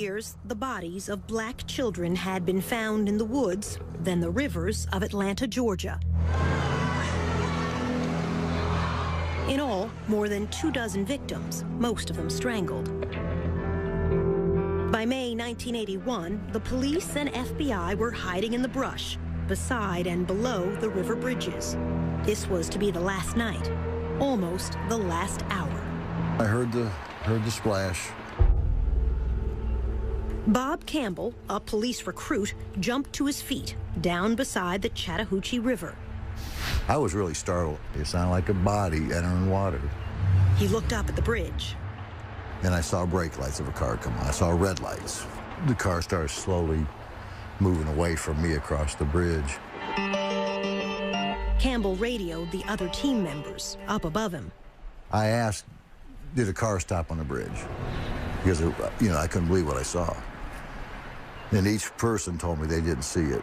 years, the bodies of black children had been found in the woods, then the rivers of Atlanta, Georgia. In all, more than 24 victims, most of them strangled. By May 1981, the police and FBI were hiding in the brush, beside and below the river bridges. This was to be the last night, almost the last hour. I heard the splash. Bob Campbell, a police recruit, jumped to his feet, down beside the Chattahoochee River. I was really startled. It sounded like a body entering water. He looked up at the bridge. And I saw brake lights of a car come on. I saw red lights. The car started slowly moving away from me across the bridge. Campbell radioed the other team members up above him. I asked, did a car stop on the bridge? Because, I couldn't believe what I saw. And each person told me they didn't see it.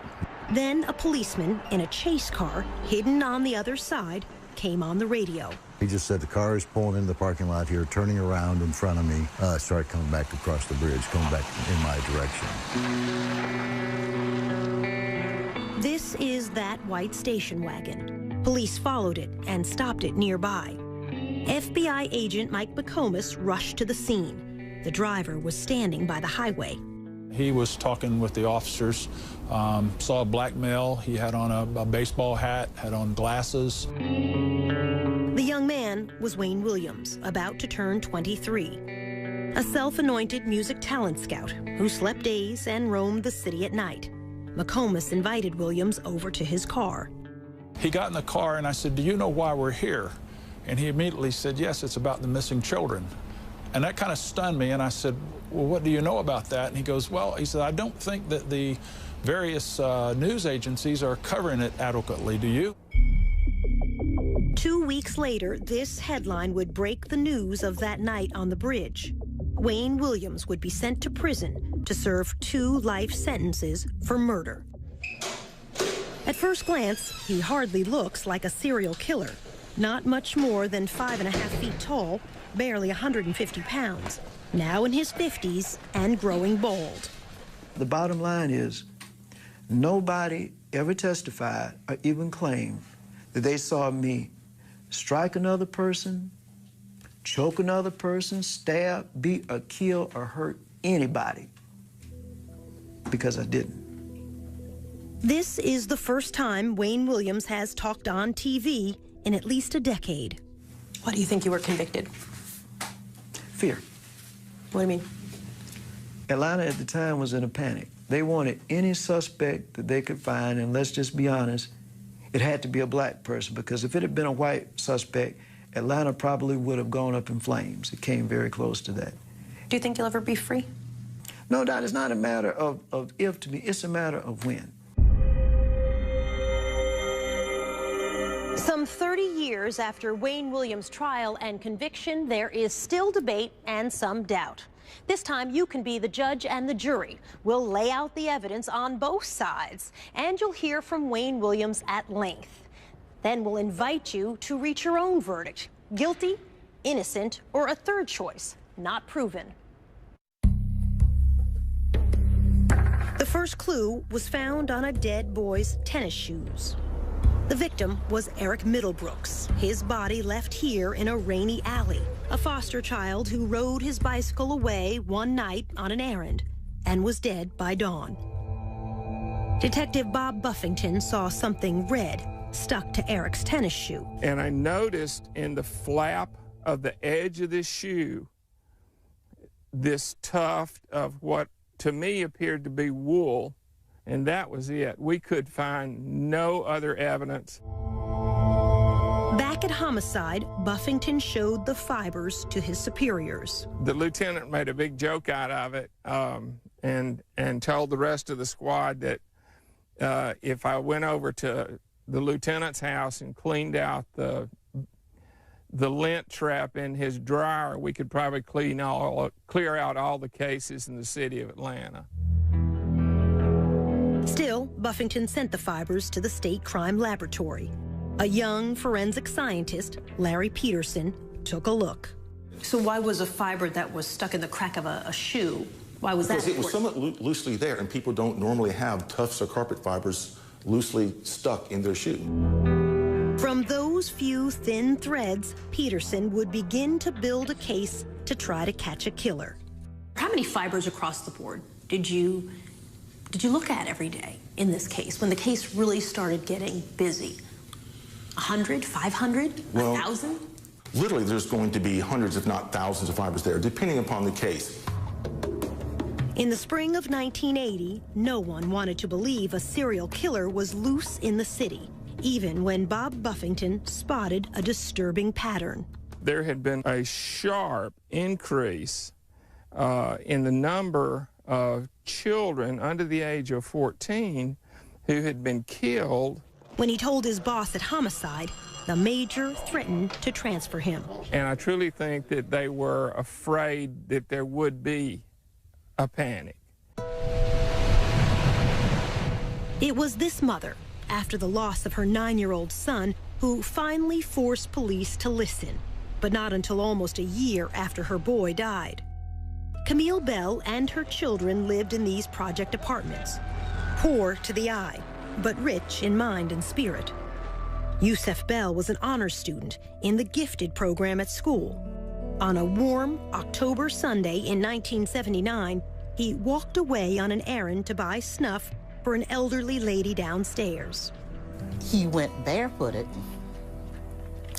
Then a policeman in a chase car, hidden on the other side, came on the radio. He just said, the car is pulling into the parking lot here, turning around in front of me. Started coming back across the bridge, coming back in my direction. This is that white station wagon. Police followed it and stopped it nearby. FBI agent Mike McComas rushed to the scene. The driver was standing by the highway. He was talking with the officers, saw a black male. He had on a baseball hat, had on glasses. The young man was Wayne Williams, about to turn 23. A self-anointed music talent scout who slept days and roamed the city at night. McComas invited Williams over to his car. He got in the car and I said, do you know why we're here? And he immediately said, yes, it's about the missing children. And that kind of stunned me, and I said, well, what do you know about that? And he goes, well, he said, I don't think that the various news agencies are covering it adequately. Do you? 2 weeks later, this headline would break the news of that night on the bridge. Wayne Williams would be sent to prison to serve 2 life sentences for murder. At first glance, he hardly looks like a serial killer. Not much more than 5.5 feet tall, barely 150 pounds, now in his 50s and growing bald. The bottom line is, nobody ever testified or even claimed that they saw me strike another person, choke another person, stab, beat, or kill, or hurt anybody, because I didn't. This is the first time Wayne Williams has talked on TV in at least a decade. Why do you think you were convicted? Fear. What do you mean? Atlanta at the time was in a panic. They wanted any suspect that they could find, and let's just be honest, it had to be a black person, because if it had been a white suspect, Atlanta probably would have gone up in flames. It came very close to that. Do you think you'll ever be free? No, Dot, it's not a matter of if to me, it's a matter of when. Some 30 years after Wayne Williams' trial and conviction, there is still debate and some doubt. This time, you can be the judge and the jury. We'll lay out the evidence on both sides, and you'll hear from Wayne Williams at length. Then we'll invite you to reach your own verdict: guilty, innocent, or a third choice, not proven. The first clue was found on a dead boy's tennis shoes. The victim was Eric Middlebrooks, his body left here in a rainy alley, a foster child who rode his bicycle away one night on an errand and was dead by dawn. Detective Bob Buffington saw something red stuck to Eric's tennis shoe. And I noticed in the flap of the edge of this shoe, this tuft of what to me appeared to be wool. And that was it. We could find no other evidence. Back at homicide, Buffington showed the fibers to his superiors. The lieutenant made a big joke out of it and told the rest of the squad that if I went over to the lieutenant's house and cleaned out the lint trap in his dryer, we could probably clear out all the cases in the city of Atlanta. Still, Buffington sent the fibers to the state crime laboratory. A young forensic scientist, Larry Peterson, took a look. So why was a fiber that was stuck in the crack of a shoe Why was that Because it was important? somewhat loosely there, and people don't normally have tufts or carpet fibers loosely stuck in their shoe. From those few thin threads, Peterson would begin to build a case to try to catch a killer. How many fibers across the board did you look at every day in this case, when the case really started getting busy? 100, 500, Well, 1,000? Literally, there's going to be hundreds, if not thousands of fibers there, depending upon the case. In the spring of 1980, no one wanted to believe a serial killer was loose in the city, even when Bob Buffington spotted a disturbing pattern. There had been a sharp increase in the number of children under the age of 14 who had been killed. When he told his boss at Homicide, the major threatened to transfer him. And I truly think that they were afraid that there would be a panic. It was this mother, after the loss of her 9-year-old son, who finally forced police to listen, but not until almost a year after her boy died. Camille Bell and her children lived in these project apartments, poor to the eye, but rich in mind and spirit. Yusef Bell was an honors student in the gifted program at school. On a warm October Sunday in 1979, he walked away on an errand to buy snuff for an elderly lady downstairs. He went barefooted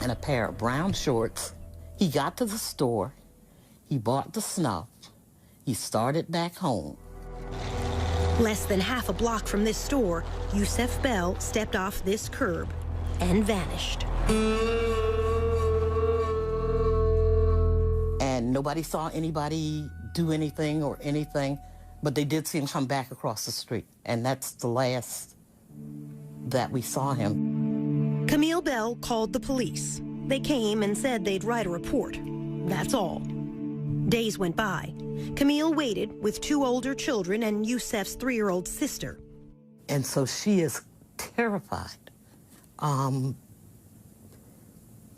in a pair of brown shorts. He got to the store, he bought the snuff, he started back home. Less than half a block from this store, Yusef Bell stepped off this curb and vanished. And nobody saw anybody do anything or anything, but they did see him come back across the street. And that's the last that we saw him. Camille Bell called the police. They came and said they'd write a report. That's all. Days went by. Camille waited with 2 older children and Yusef's 3-year-old sister. And so she is terrified.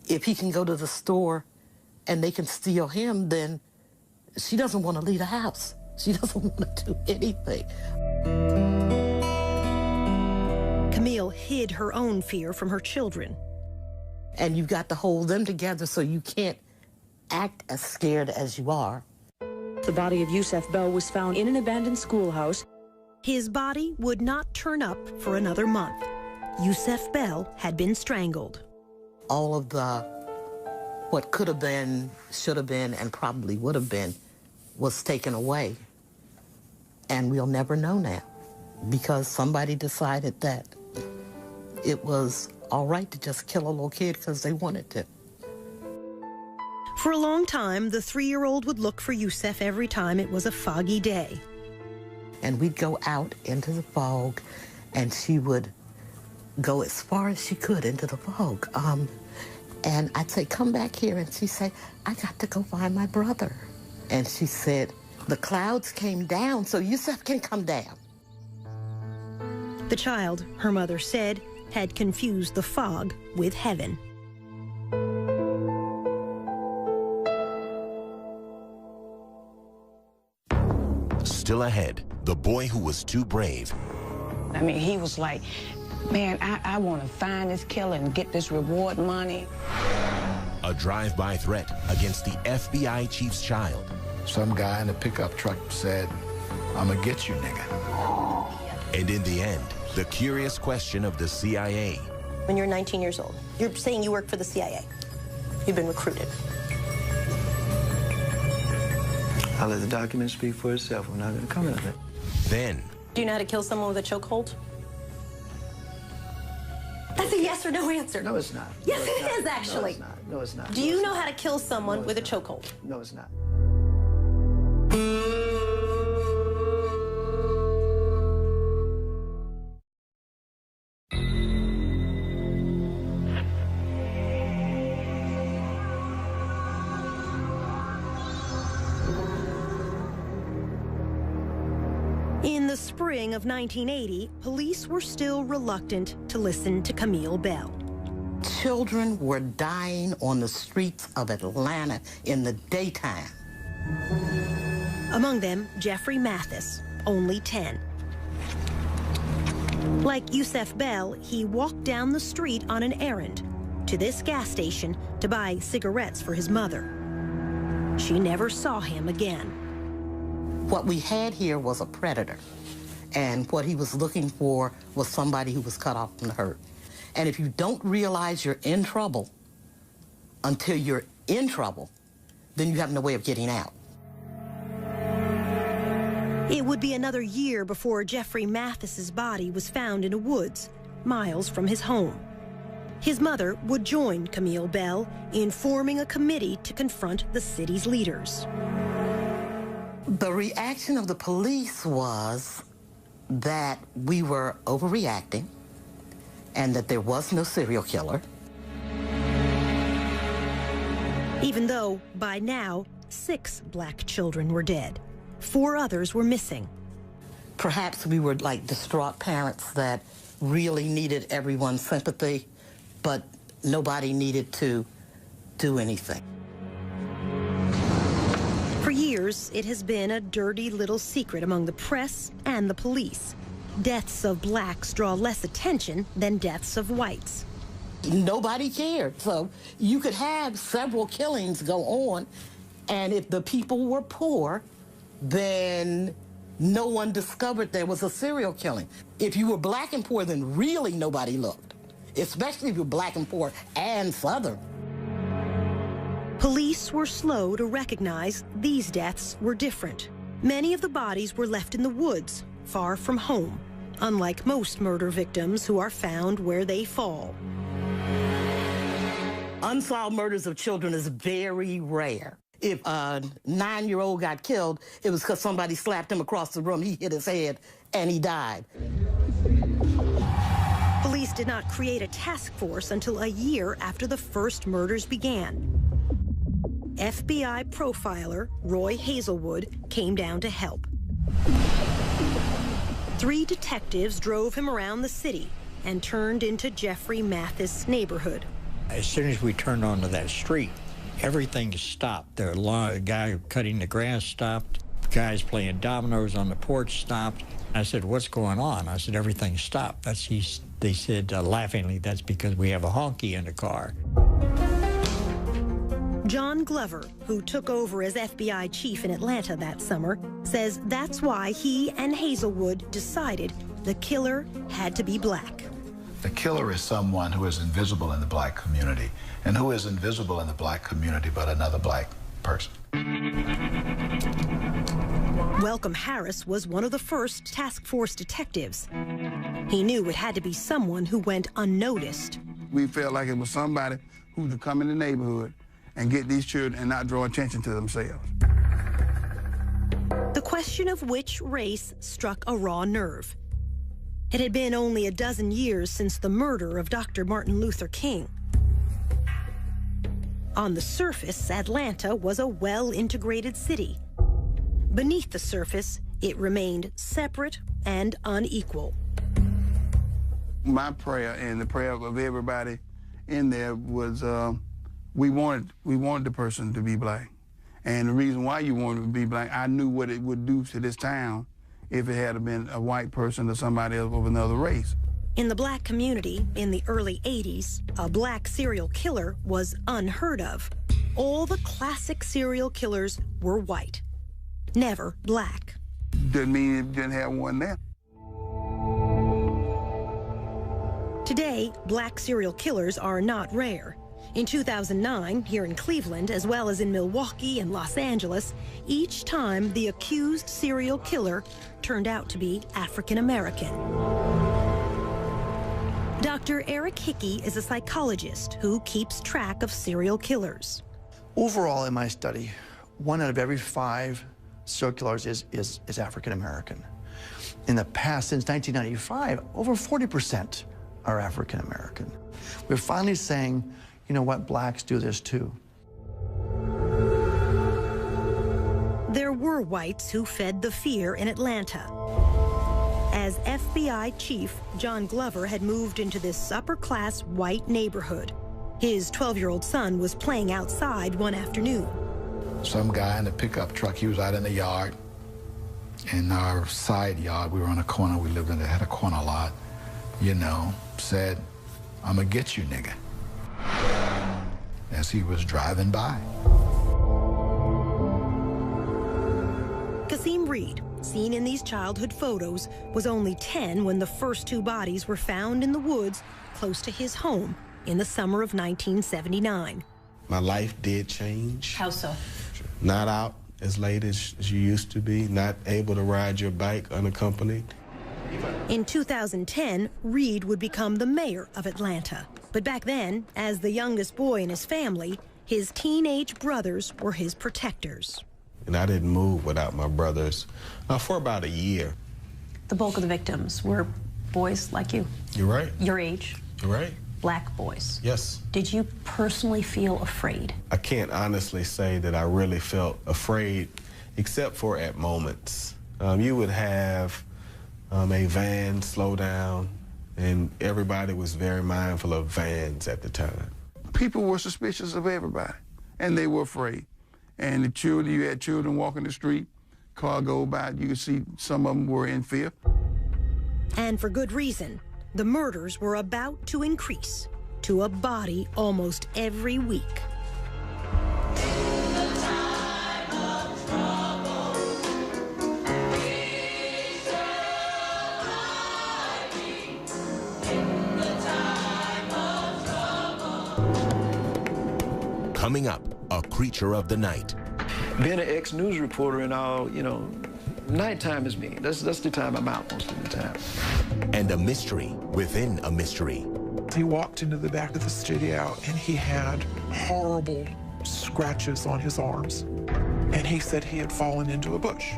If he can go to the store and they can steal him, then she doesn't want to leave the house. She doesn't want to do anything. Camille hid her own fear from her children. And you've got to hold them together so you can't act as scared as you are. The body of Yusef Bell was found in an abandoned schoolhouse. His body would not turn up for another month. Yusef Bell had been strangled. All of what could have been, should have been, and probably would have been was taken away. And we'll never know now because somebody decided that it was all right to just kill a little kid because they wanted to. For a long time, the 3-year-old would look for Yusef every time it was a foggy day. And we'd go out into the fog, and she would go as far as she could into the fog. And I'd say, come back here, and she'd say, I got to go find my brother. And she said, the clouds came down, so Yusef can come down. The child, her mother said, had confused the fog with heaven. Still ahead, the boy who was too brave. I mean, he was like, man, I want to find this killer and get this reward money. A drive-by threat against the FBI chief's child. Some guy in a pickup truck said, I'm gonna get you, nigga. And in the end, the curious question of the CIA. When you're 19 years old, you're saying you work for the CIA. You've been recruited. I'll let the document speak for itself. I'm not going to comment on it. Then. Do you know how to kill someone with a chokehold? That's a yes or no answer. No, it's not. Yes, no, it is, actually. No, it's not. No, it's not. Do you know how to kill someone with a chokehold? No, it's not. In the spring of 1980, police were still reluctant to listen to Camille Bell. Children were dying on the streets of Atlanta in the daytime. Among them, Jeffrey Mathis, only 10. Like Yusef Bell, he walked down the street on an errand to this gas station to buy cigarettes for his mother. She never saw him again. What we had here was a predator, and what he was looking for was somebody who was cut off from the herd. And if you don't realize you're in trouble until you're in trouble, then you have no way of getting out. It would be another year before Jeffrey Mathis's body was found in a woods, miles from his home. His mother would join Camille Bell in forming a committee to confront the city's leaders. The reaction of the police was that we were overreacting and that there was no serial killer. Even though, by now, 6 black children were dead. 4 others were missing. Perhaps we were like distraught parents that really needed everyone's sympathy, but nobody needed to do anything. For years, it has been a dirty little secret among the press and the police. Deaths of blacks draw less attention than deaths of whites. Nobody cared. So you could have several killings go on, and if the people were poor, then no one discovered there was a serial killing. If you were black and poor, then really nobody looked, especially if you're black and poor and Southern. Police were slow to recognize these deaths were different. Many of the bodies were left in the woods, far from home, unlike most murder victims who are found where they fall. Unsolved murders of children is very rare. If a 9-year-old got killed, it was because somebody slapped him across the room, he hit his head, and he died. Police did not create a task force until a year after the first murders began. FBI profiler Roy Hazelwood came down to help. 3 detectives drove him around the city and turned into Jeffrey Mathis' neighborhood. As soon as we turned onto that street, everything stopped. The guy cutting the grass stopped. Guys playing dominoes on the porch stopped. I said, "What's going on?" I said, "Everything stopped." They said laughingly, "That's because we have a honky in the car." John Glover, who took over as FBI chief in Atlanta that summer, says that's why he and Hazelwood decided the killer had to be black. The killer is someone who is invisible in the black community. And who is invisible in the black community but another black person? Welcome Harris was one of the first task force detectives. He knew it had to be someone who went unnoticed. We felt like it was somebody who would come in the neighborhood and get these children and not draw attention to themselves. The question of which race struck a raw nerve. It had been only a dozen years since the murder of Dr. Martin Luther King. On the surface, Atlanta was a well-integrated city. Beneath the surface, it remained separate and unequal. My prayer and the prayer of everybody in there was we wanted the person to be black. And the reason why you wanted to be black, I knew what it would do to this town if it had been a white person or somebody else of another race. In the black community in the early 80s, a black serial killer was unheard of. All the classic serial killers were white, never black. Doesn't mean it didn't have one there. Today, black serial killers are not rare. In 2009, here in Cleveland, as well as in Milwaukee and Los Angeles, each time the accused serial killer turned out to be African American. Dr. Eric Hickey is a psychologist who keeps track of serial killers. Overall, in my study, 1 out of every 5 serial killers is African American. In the past, since 1995, over 40% are African American. We're finally saying, you know what, blacks do this too. There were whites who fed the fear in Atlanta. As FBI chief, John Glover had moved into this upper-class white neighborhood. His 12-year-old son was playing outside one afternoon. Some guy in a pickup truck, he was out in the yard. in our side yard. We were on a corner. We lived had a corner lot. You know, said, "I'm gonna get you, nigga," as he was driving by. Kasim Reed, seen in these childhood photos, was only 10 when the first two bodies were found in the woods close to his home in the summer of 1979. My life did change. How so? Not out as late as you used to be, not able to ride your bike unaccompanied. In 2010, Reed would become the mayor of Atlanta. But back then, as the youngest boy in his family, his teenage brothers were his protectors. And I didn't move without my brothers for about a year. The bulk of the victims were boys like you. You're right. Your age. You're right. Black boys. Yes. Did you personally feel afraid? I can't honestly say that I really felt afraid, except for at moments. You would have a van slow down, and everybody was very mindful of vans at the time. People were suspicious of everybody, and they were afraid. And the children, you had children walking the street, car go by, you could see some of them were in fear. And for good reason. The murders were about to increase to a body almost every week. Coming up, a creature of the night. Being an ex-news reporter and all, you know, nighttime is me. That's the time I'm out most of the time. And a mystery within a mystery. He walked into the back of the studio and he had horrible scratches on his arms. And he said he had fallen into a bush.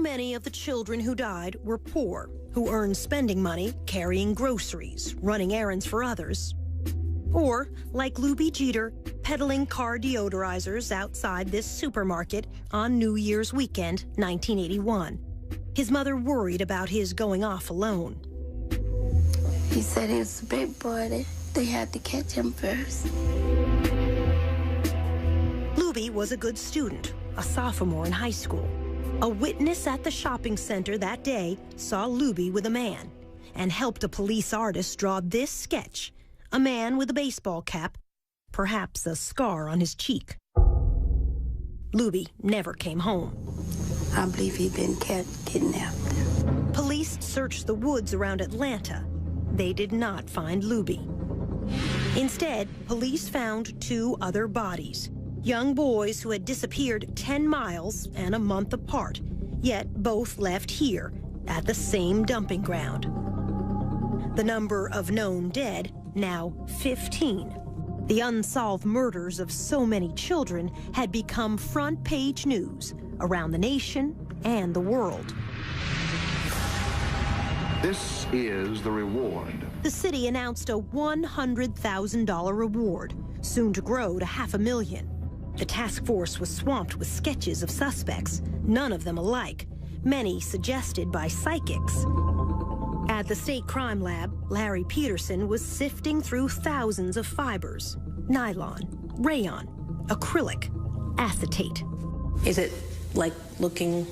Many of the children who died were poor, who earned spending money carrying groceries, running errands for others. Or, like Luby Jeter, peddling car deodorizers outside this supermarket on New Year's weekend, 1981. His mother worried about his going off alone. He said he was a big boy. They had to catch him first. Luby was a good student, a sophomore in high school. A witness at the shopping center that day saw Luby with a man and helped a police artist draw this sketch, a man with a baseball cap, perhaps a scar on his cheek. Luby never came home. I believe he'd been kidnapped. Police searched the woods around Atlanta. They did not find Luby. Instead, police found two other bodies. Young boys who had disappeared 10 miles and a month apart, yet both left here at the same dumping ground. The number of known dead, now 15. The unsolved murders of so many children had become front-page news around the nation and the world. This is the reward. The city announced a $100,000 reward, soon to grow to $500,000. The task force was swamped with sketches of suspects, none of them alike, many suggested by psychics. At the state crime lab, Larry Peterson was sifting through thousands of fibers: nylon, rayon, acrylic, acetate. Is it like looking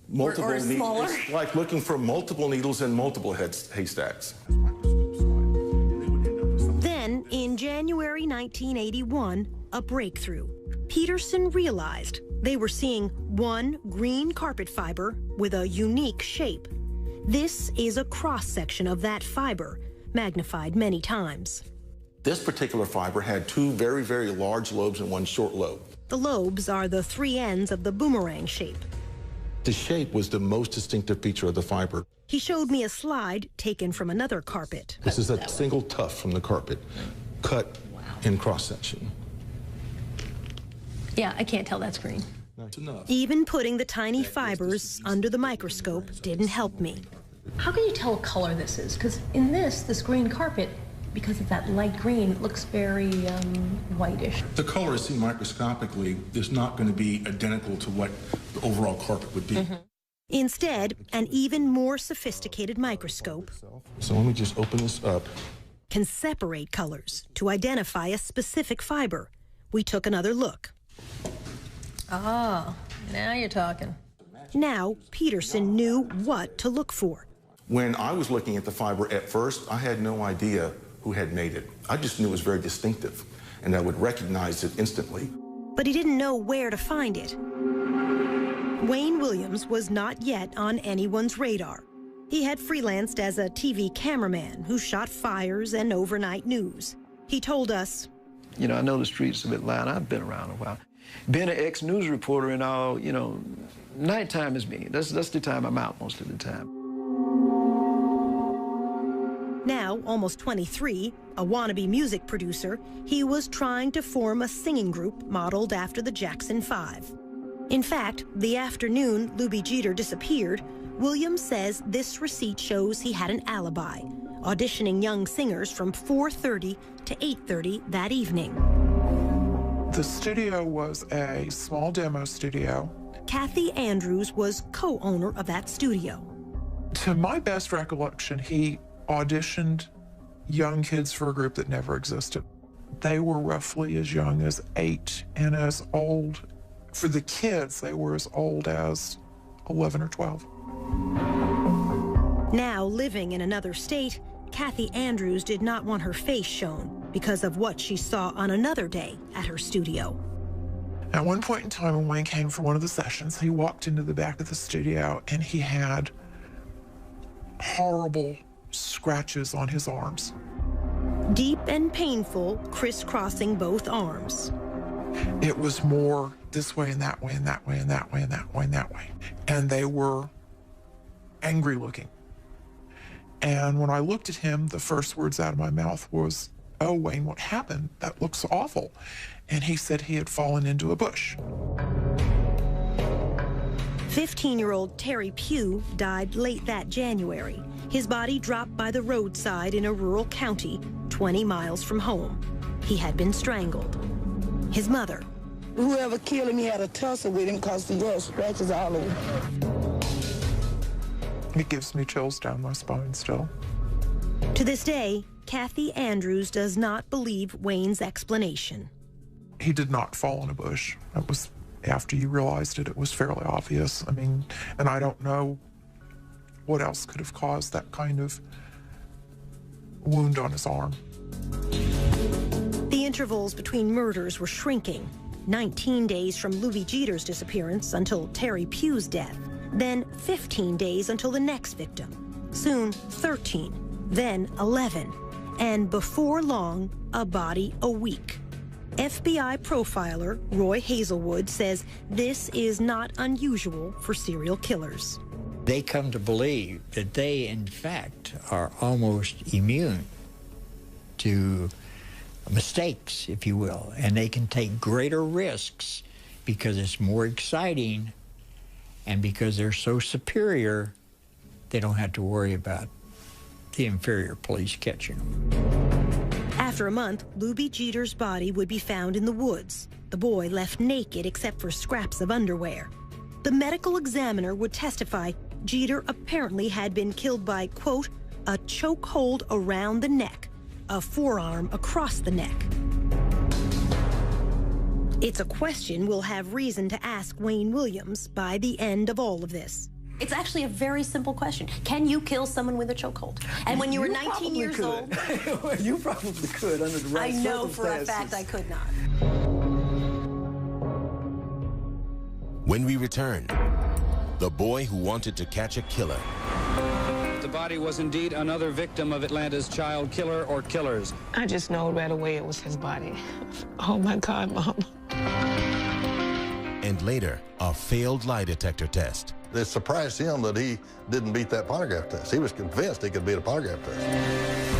Multiple or smaller? It's like looking for multiple needles in multiple haystacks. Then, in January 1981, a breakthrough. Peterson realized they were seeing one green carpet fiber with a unique shape. This is a cross-section of that fiber, magnified many times. This particular fiber had two very, very large lobes and one short lobe. The lobes are the three ends of the boomerang shape. The shape was the most distinctive feature of the fiber. He showed me a slide taken from another carpet. This is a single tuft from the carpet, cut in cross-section. Yeah, I can't tell that's green. That's enough. Even putting the tiny fibers under the microscope didn't help me. How can you tell what color this is? Because in this green carpet, because of that light green, it looks very whitish. The color is seen microscopically is not going to be identical to what the overall carpet would be. Instead, an even more sophisticated microscope So let me just open this up. can separate colors to identify a specific fiber. We took another look. Oh, now you're talking. Now, Peterson knew what to look for. When I was looking at the fiber at first, I had no idea who had made it. I just knew it was very distinctive, and I would recognize it instantly. But he didn't know where to find it. Wayne Williams was not yet on anyone's radar. He had freelanced as a TV cameraman who shot fires and overnight news. He told us, You know, I know the streets of Atlanta. I've been around a while. Being an ex-news reporter and all, you know, nighttime is me. That's the time I'm out most of the time. now almost 23, a wannabe music producer, he was trying to form a singing group modeled after the Jackson 5. In fact, the afternoon Lubie Jeter disappeared, Williams says this receipt shows he had an alibi, auditioning young singers from 4:30 to 8:30 that evening. The studio was a small demo studio. Kathy Andrews was co-owner of that studio. To my best recollection, he auditioned young kids for a group that never existed. They were roughly as young as 8 and as old, for the kids, they were as old as 11 or 12. Now living in another state, Kathy Andrews did not want her face shown because of what she saw on another day at her studio. At one point in time, when Wayne came for one of the sessions, he walked into the back of the studio and he had horrible scratches on his arms. Deep and painful, crisscrossing both arms. It was more this way and that way and that way and that way and that way and that way. And they were angry looking. And when I looked at him, the first words out of my mouth was, "Oh, Wayne, what happened? That looks awful." And he said he had fallen into a bush. 15-year-old Terry Pugh died late that January. His body dropped by the roadside in a rural county 20 miles from home. He had been strangled. His mother. Whoever killed him, he had a tussle with him because he had scratches all over. It gives me chills down my spine still. To this day, Kathy Andrews does not believe Wayne's explanation. He did not fall in a bush. It was after you realized it, it was fairly obvious. I mean, and I don't know what else could have caused that kind of wound on his arm. The intervals between murders were shrinking. 19 days from Lubie Jeter's disappearance until Terry Pugh's death. Then 15 days until the next victim. Soon 13, then 11. And before long, a body a week. FBI profiler Roy Hazelwood says this is not unusual for serial killers. They come to believe that they, in fact, are almost immune to mistakes, if you will, and they can take greater risks because it's more exciting, and because they're so superior, they don't have to worry about the inferior police catching them. After a month, Lubie Jeter's body would be found in the woods, the boy left naked except for scraps of underwear. The medical examiner would testify Jeter apparently had been killed by, quote, a chokehold around the neck, a forearm across the neck. It's a question we'll have reason to ask Wayne Williams by the end of all of this. It's actually a very simple question. Can you kill someone with a chokehold? And when you were 19 years old... You probably could under the right I know for a circumstances. fact I could not. When we return, the boy who wanted to catch a killer. The body was indeed another victim of Atlanta's child killer or killers. I just know right away it was his body. Oh my God, Mom. And later, a failed lie detector test. It surprised him that he didn't beat that polygraph test. He was convinced he could beat a polygraph test.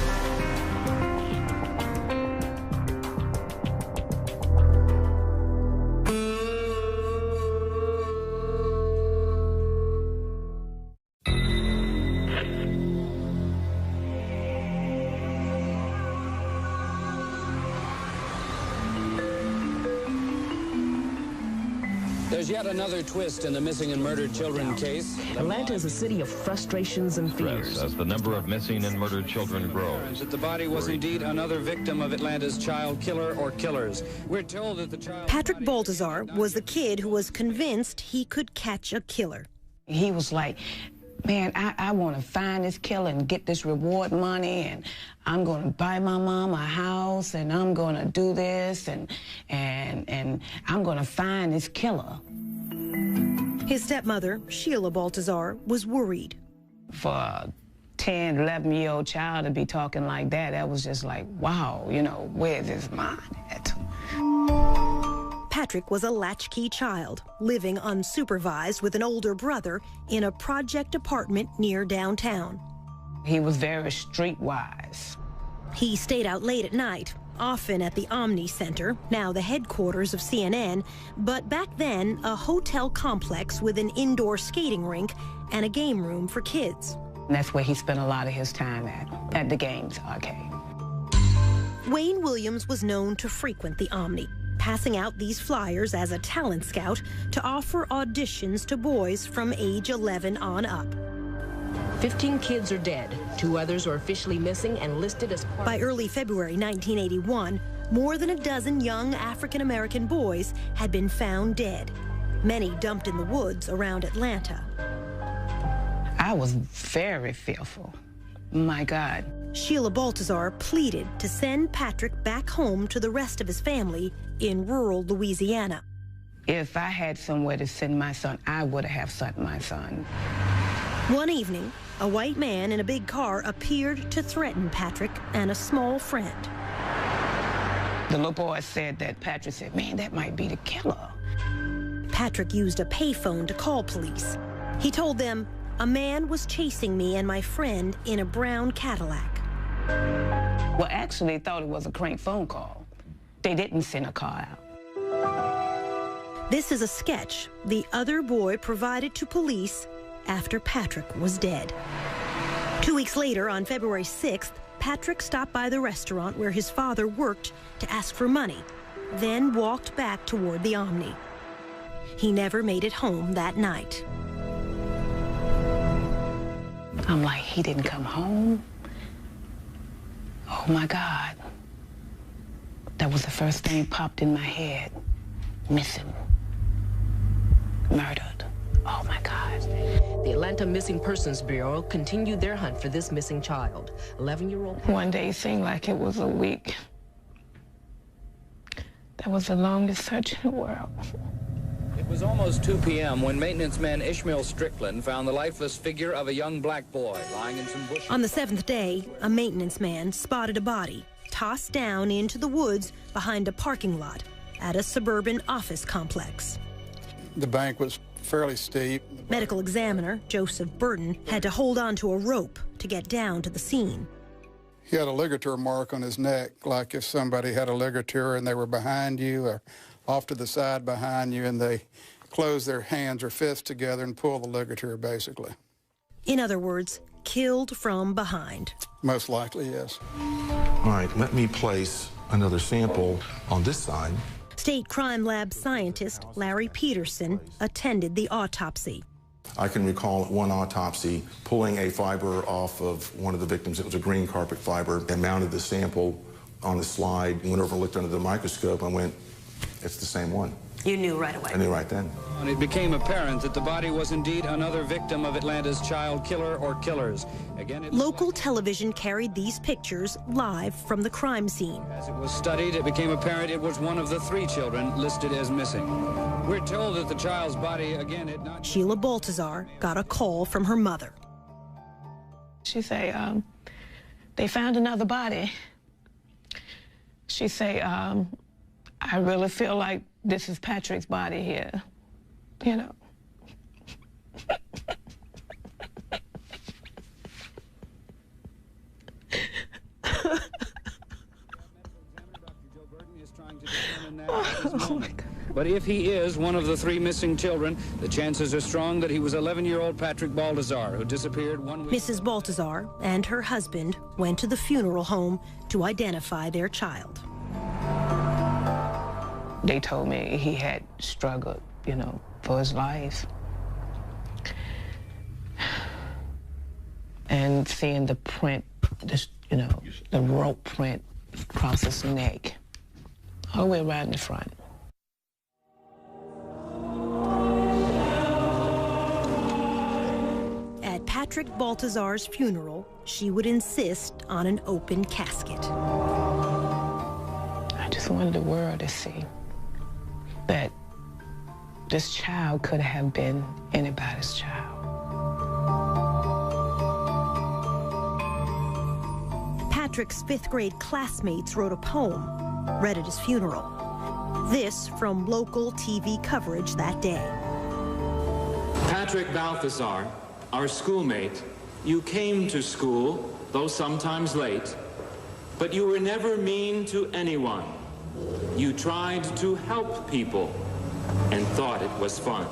There's yet another twist in the missing and murdered children case. Atlanta is a city of frustrations and fears. As the number of missing and murdered children grows. That the body was indeed another victim of Atlanta's child killer or killers. We're told that the child... Patrick Baltazar was the kid who was convinced he could catch a killer. He was like, man, I want to find this killer and get this reward money, and I'm going to buy my mom a house, and I'm going to do this, and I'm going to find this killer. His stepmother, Sheila Baltazar, was worried. For a 10, 11-year-old child to be talking like that, that was just like, wow, you know, where's his mind at? Patrick was a latchkey child, living unsupervised with an older brother in a project apartment near downtown. He was very streetwise. He stayed out late at night, often at the Omni Center, now the headquarters of CNN, but back then a hotel complex with an indoor skating rink and a game room for kids. And that's where he spent a lot of his time at the games arcade. Wayne Williams was known to frequent the Omni, passing out these flyers as a talent scout to offer auditions to boys from age 11 on up. 15 kids are dead. 2 others are officially missing and listed as part... By early February 1981, more than a dozen young African-American boys had been found dead, many dumped in the woods around Atlanta. I was very fearful. My God. Sheila Baltazar pleaded to send Patrick back home to the rest of his family in rural Louisiana. If I had somewhere to send my son, I would have sent my son. One evening, a white man in a big car appeared to threaten Patrick and a small friend. The little boy said that Patrick said, man, that might be the killer. Patrick used a payphone to call police. He told them, a man was chasing me and my friend in a brown Cadillac. Well, actually, they thought it was a crank phone call. They didn't send a car out. This is a sketch the other boy provided to police after Patrick was dead. 2 weeks later, on February 6th, Patrick stopped by the restaurant where his father worked to ask for money, then walked back toward the Omni. He never made it home that night. I'm like, he didn't come home? Oh, my God. That was the first thing popped in my head. Missing. Murdered. Oh, my God. The Atlanta Missing Persons Bureau continued their hunt for this missing child. 11-year-old... One day it seemed like it was a week. That was the longest search in the world. It was almost 2 p.m. when maintenance man Ishmael Strickland found the lifeless figure of a young black boy lying in some bushes. On the 7th day, a maintenance man spotted a body tossed down into the woods behind a parking lot at a suburban office complex. The bank was fairly steep. Medical examiner Joseph Burton had to hold on to a rope to get down to the scene. He had a ligature mark on his neck, like if somebody had a ligature and they were behind you or off to the side behind you and they close their hands or fists together and pull the ligature, basically. In other words, killed from behind. Most likely, yes. All right, let me place another sample on this side. State Crime Lab scientist Larry Peterson attended the autopsy. I can recall one autopsy pulling a fiber off of one of the victims. It was a green carpet fiber, and mounted the sample on the slide, went over and looked under the microscope and went, it's the same one. You knew right away. I knew right then. And it became apparent that the body was indeed another victim of Atlanta's child killer or killers. Again, local television carried these pictures live from the crime scene. As it was studied, it became apparent it was one of the 3 children listed as missing. We're told that the child's body, again, had not... Sheila Baltazar got a call from her mother. She say, they found another body. She say, I really feel like this is Patrick's body here, you know. Oh my God. But if he is one of the 3 missing children, the chances are strong that he was 11-year-old Patrick Baltazar, who disappeared 1 week. Mrs. Baltazar and her husband went to the funeral home to identify their child. They told me he had struggled you know, for his life. And seeing the print, you know, the rope print across his neck, all the way around the front. At Patrick Baltazar's funeral, she would insist on an open casket. I just wanted the world to see that this child could have been anybody's child. Patrick's fifth-grade classmates wrote a poem, read at his funeral. This from local TV coverage that day. Patrick Balthazar, our schoolmate, you came to school, though sometimes late, but you were never mean to anyone. You tried to help people and thought it was fun.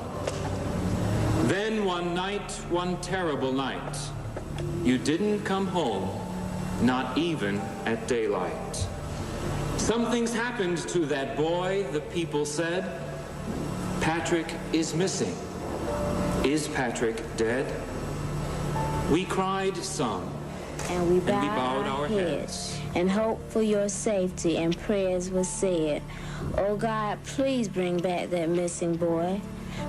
Then one night, one terrible night, you didn't come home, not even at daylight. Something's happened to that boy, the people said. Patrick is missing. Is Patrick dead? We cried some, and we bowed our heads, and hope for your safety, and prayers were said. Oh God, please bring back that missing boy.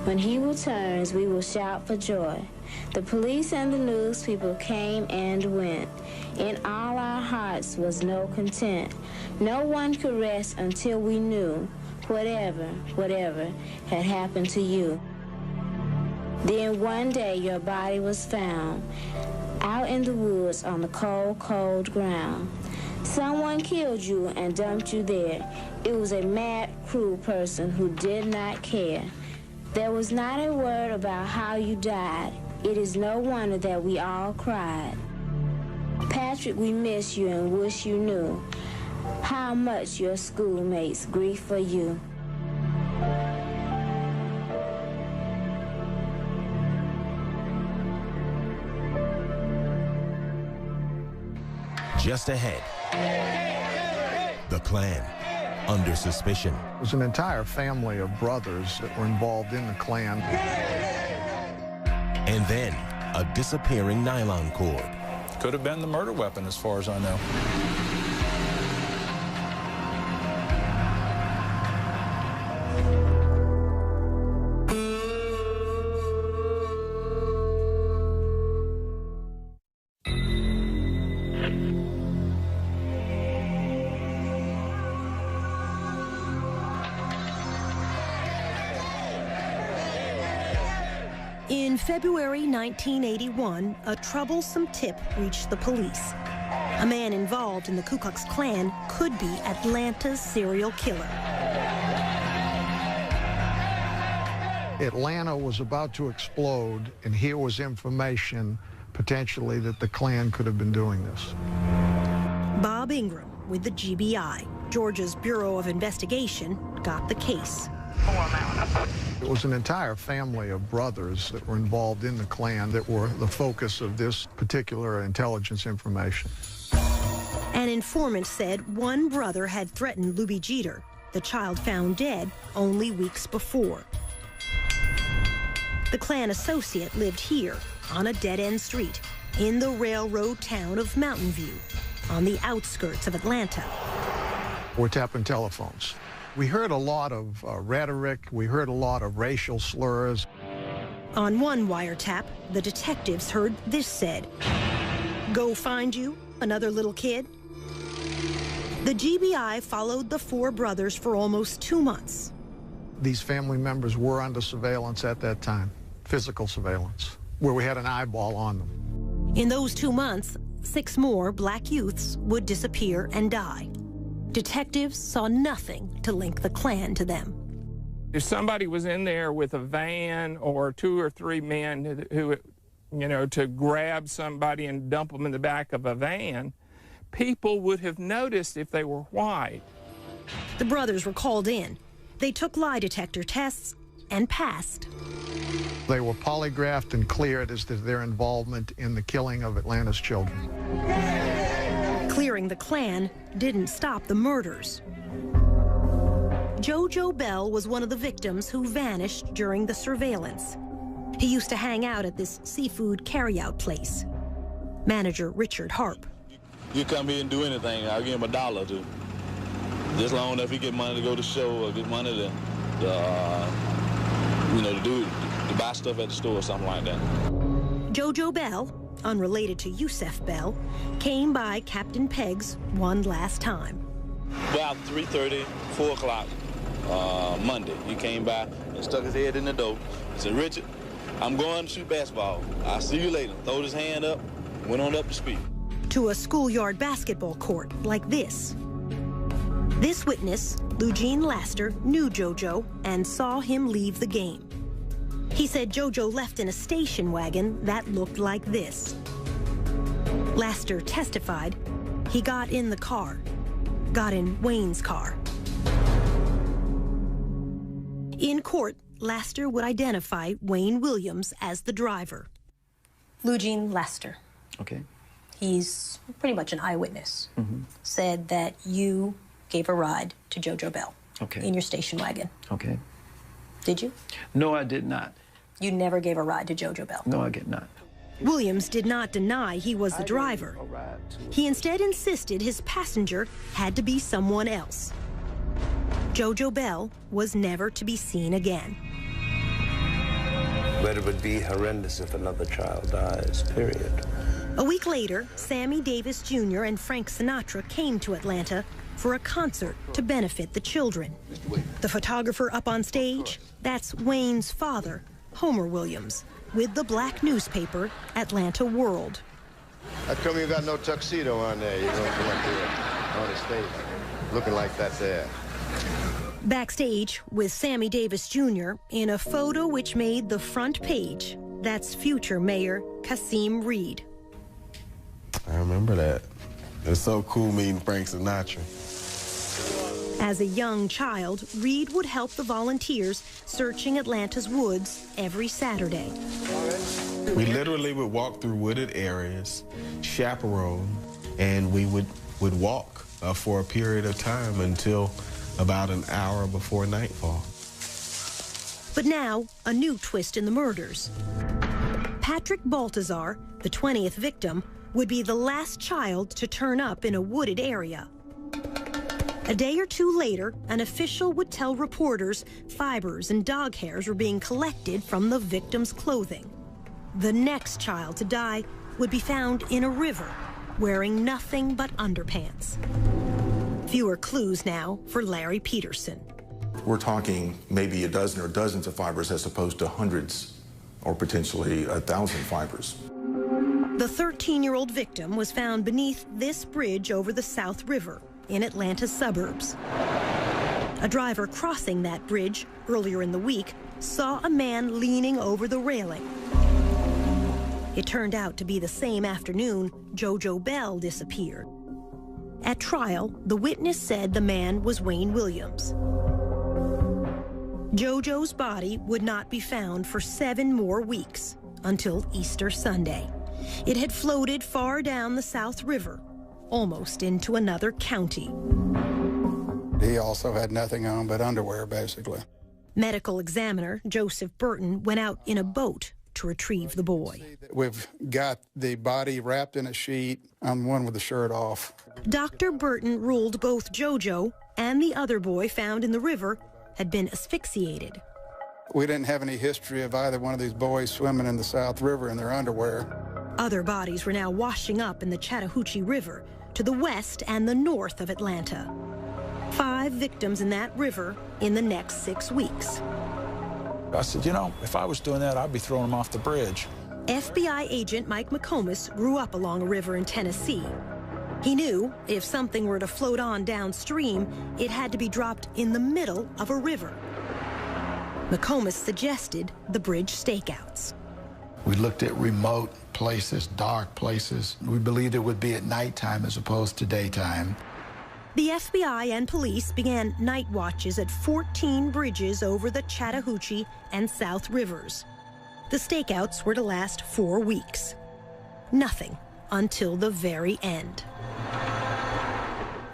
When he returns, we will shout for joy. The police and the news people came and went. In all our hearts was no content. No one could rest until we knew whatever had happened to you. Then one day your body was found out in the woods on the cold, cold ground. Someone killed you and dumped you there. It was a mad, cruel person who did not care. There was not a word about how you died. It is no wonder that we all cried. Patrick, we miss you and wish you knew how much your schoolmates grieve for you. Just ahead, the Klan under suspicion. It was an entire family of brothers that were involved in the Klan. And then a disappearing nylon cord. Could have been the murder weapon, as far as I know. In February 1981, a troublesome tip reached the police. A man involved in the Ku Klux Klan could be Atlanta's serial killer. Atlanta was about to explode, and here was information potentially that the Klan could have been doing this. Bob Ingram with the GBI, Georgia's Bureau of Investigation, got the case. It was an entire family of brothers that were involved in the Klan that were the focus of this particular intelligence information. An informant said one brother had threatened Luby Jeter, the child found dead only weeks before. The Klan associate lived here on a dead-end street in the railroad town of Mountain View, on the outskirts of Atlanta. We're tapping telephones. We heard a lot of rhetoric. We heard a lot of racial slurs. On one wiretap, the detectives heard this said, "Go find you another little kid." The GBI followed the four brothers for almost 2 months. These family members were under surveillance at that time, physical surveillance, where we had an eyeball on them. In those 2 months, 6 more black youths would disappear and die. Detectives saw nothing to link the Klan to them. If somebody was in there with a van or 2 or 3 men who, you know, to grab somebody and dump them in the back of a van, people would have noticed if they were white. The brothers were called in. They took lie detector tests and passed. They were polygraphed and cleared as to their involvement in the killing of Atlanta's children. Clearing the Klan didn't stop the murders. Jojo Bell was one of the victims who vanished during the surveillance. He used to hang out at this seafood carryout place. Manager Richard Harp. You come here and do anything, I'll give him $1 or $2. Just long enough he get money to go to show or get money to buy stuff at the store or something like that. Jojo Bell, unrelated to Yusef Bell, came by Captain Pegg's one last time. About 3:30, 4 o'clock Monday, he came by and stuck his head in the door. He said, "Richard, I'm going to shoot basketball. I'll see you later." Throwed his hand up, went on up to speak. To a schoolyard basketball court like this. This witness, Eugene Laster, knew Jojo and saw him leave the game. He said Jojo left in a station wagon that looked like this. Laster testified he got in the car, got in Wayne's car. In court, Laster would identify Wayne Williams as the driver. Eugene Laster. Okay. He's pretty much an eyewitness. Said that you gave a ride to Jojo Bell in your station wagon. Okay. Did you? No, I did not. You never gave a ride to Jojo Bell? No, I did not. Williams did not deny he was the driver. He instead insisted his passenger had to be someone else. Jojo Bell was never to be seen again. But it would be horrendous if another child dies, period. A week later, Sammy Davis Jr. and Frank Sinatra came to Atlanta for a concert to benefit the children. The photographer up on stage, that's Wayne's father, Homer Williams, with the black newspaper Atlanta World. How come you got no tuxedo on there? You're going to come up here on the stage looking like that there. Backstage with Sammy Davis Jr. in a photo which made the front page, that's future Mayor Kasim Reed. I remember that. It was so cool meeting Frank Sinatra. As a young child, Reed would help the volunteers searching Atlanta's woods every Saturday. We literally would walk through wooded areas, chaperone, and we would walk for a period of time until about an hour before nightfall. But now, a new twist in the murders. Patrick Baltazar, the 20th victim, would be the last child to turn up in a wooded area. A day or two later, an official would tell reporters fibers and dog hairs were being collected from the victim's clothing. The next child to die would be found in a river, wearing nothing but underpants. Fewer clues now for Larry Peterson. We're talking maybe a dozen or dozens of fibers as opposed to hundreds or potentially 1,000 fibers. The 13-year-old victim was found beneath this bridge over the South River in Atlanta's suburbs. A driver crossing that bridge earlier in the week saw a man leaning over the railing. It turned out to be the same afternoon Jojo Bell disappeared. At trial, the witness said the man was Wayne Williams. Jojo's body would not be found for 7 more weeks, until Easter Sunday. It had floated far down the South River, almost into another county. He also had nothing on but underwear, basically. Medical examiner Joseph Burton went out in a boat to retrieve the boy. We've got the body wrapped in a sheet. I'm the one with the shirt off. Dr. Burton ruled both Jojo and the other boy found in the river had been asphyxiated. We didn't have any history of either one of these boys swimming in the South River in their underwear. Other bodies were now washing up in the Chattahoochee River to the west and the north of Atlanta. 5 victims in that river in the next 6 weeks. I said, you know, if I was doing that, I'd be throwing them off the bridge. FBI agent Mike McComas grew up along a river in Tennessee. He knew if something were to float on downstream, it had to be dropped in the middle of a river. McComas suggested the bridge stakeouts. We looked at remote places, dark places. We believed it would be at nighttime as opposed to daytime. The FBI and police began night watches at 14 bridges over the Chattahoochee and South Rivers. The stakeouts were to last 4 weeks. Nothing until the very end.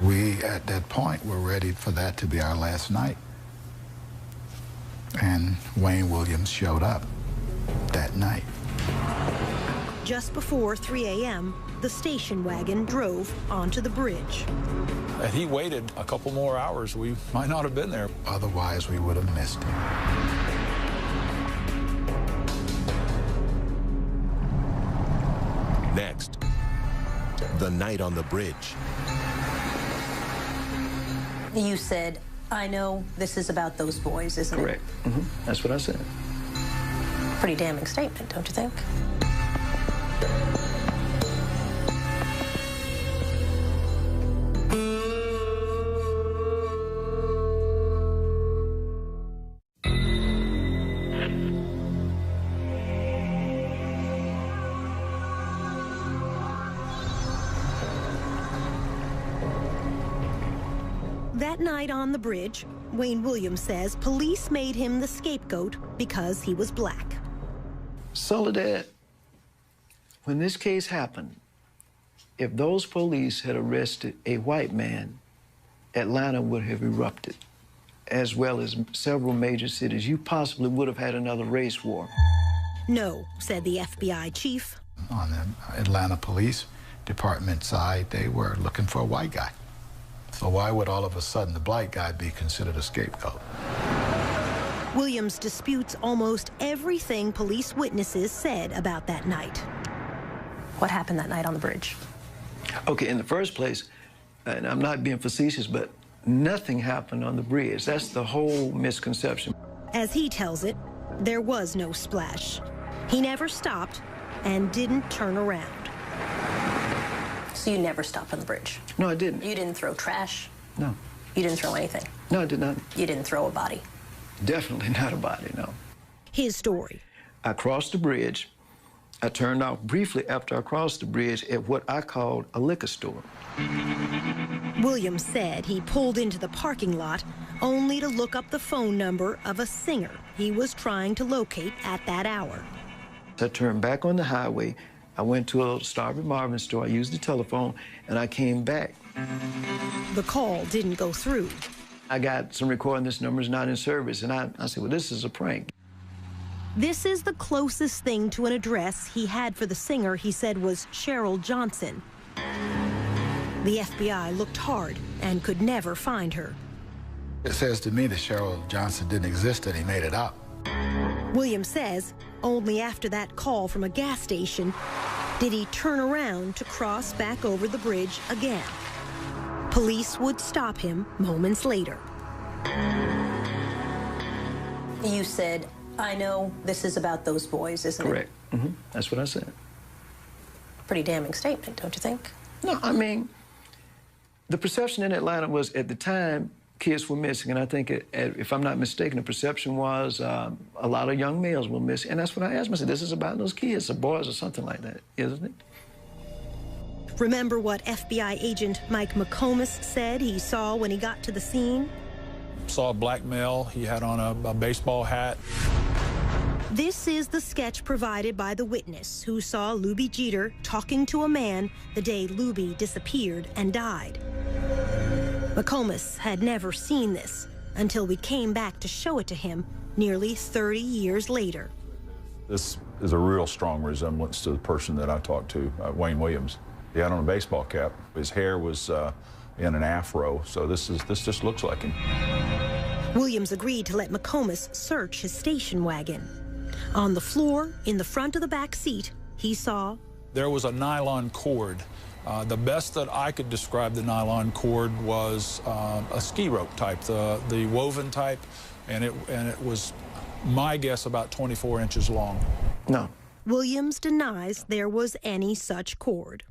We, at that point, were ready for that to be our last night. And Wayne Williams showed up that night. Just before 3 a.m., the station wagon drove onto the bridge. Had he waited a couple more hours, we might not have been there. Otherwise, we would have missed him. Next, the night on the bridge. You said, I know this is about those boys, isn't Correct. it? Mm-hmm. That's what I said. Pretty damning statement, don't you think? That night on the bridge, Wayne Williams says police made him the scapegoat because he was black. Soledad, when this case happened, if those police had arrested a white man, Atlanta would have erupted, as well as several major cities. You possibly would have had another race war. No, said the FBI chief. On the Atlanta Police Department side, they were looking for a white guy. So why would all of a sudden the black guy be considered a scapegoat? Williams disputes almost everything police witnesses said about that night. What happened that night on the bridge? Okay, in the first place, and I'm not being facetious, but nothing happened on the bridge. That's the whole misconception. As he tells it, there was no splash. He never stopped and didn't turn around. So you never stopped on the bridge? No, I didn't. You didn't throw trash? No. You didn't throw anything? No, I did not. You didn't throw a body? Definitely not a body, no. His story. I crossed the bridge. I turned off briefly after I crossed the bridge at what I called a liquor store. Williams said he pulled into the parking lot only to look up the phone number of a singer he was trying to locate at that hour. I turned back on the highway. I went to a Starving Marvin store. I used the telephone, and I came back. The call didn't go through. I got some recording, this number's not in service, and I said, well, this is a prank. This is the closest thing to an address he had for the singer he said was Cheryl Johnson. The FBI looked hard and could never find her. It says to me that Cheryl Johnson didn't exist and he made it up. Williams says only after that call from a gas station did he turn around to cross back over the bridge again. Police would stop him moments later. You said, I know this is about those boys, isn't it? Correct. Mm-hmm. That's what I said. Pretty damning statement, don't you think? No, I mean, the perception in Atlanta was, at the time, kids were missing, and I think, if I'm not mistaken, the perception was a lot of young males were missing, and that's what I asked myself, this is about those kids, the boys or something like that, isn't it? Remember what FBI agent Mike McComas said he saw when he got to the scene? Saw a black male. He had on a baseball hat. This is the sketch provided by the witness who saw Luby Jeter talking to a man the day Luby disappeared and died. McComas had never seen this until we came back to show it to him nearly 30 years later. This is a real strong resemblance to the person that I talked to, Wayne Williams. He had on a baseball cap. His hair was in an afro, so this just looks like him. Williams agreed to let McComas search his station wagon. On the floor, in the front of the back seat, he saw... There was a nylon cord. The best that I could describe the nylon cord was a ski rope type, the woven type, and it was, my guess, about 24 inches long. No. Williams denies there was any such cord.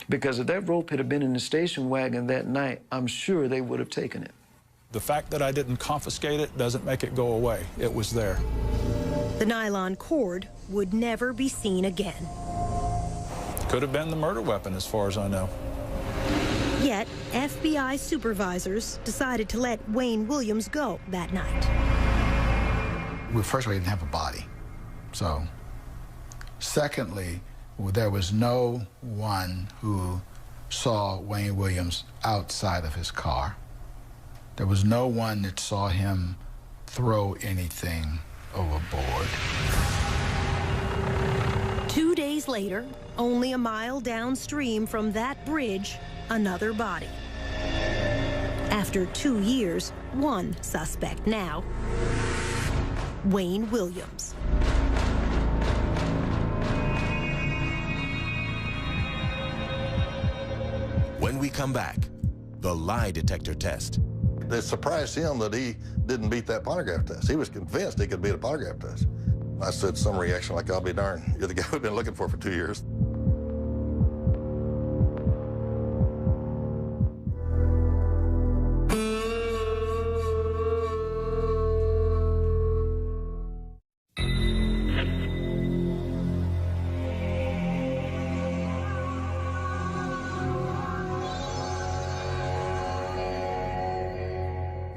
Because if that rope had been in the station wagon that night, I'm sure they would have taken it. The fact that I didn't confiscate it doesn't make it go away. It was there. The nylon cord would never be seen again. Could have been the murder weapon, as far as I know. Yet, FBI supervisors decided to let Wayne Williams go that night. Well, first of all, he didn't have a body. So, secondly, there was no one who saw Wayne Williams outside of his car. There was no one that saw him throw anything overboard. 2 days later, only a mile downstream from that bridge, another body. After 2 years, one suspect now, Wayne Williams. When we come back, the lie detector test. It surprised him that he didn't beat that polygraph test. He was convinced he could beat a polygraph test. I said some reaction like, I'll be darned. You're the guy we've been looking for 2 years.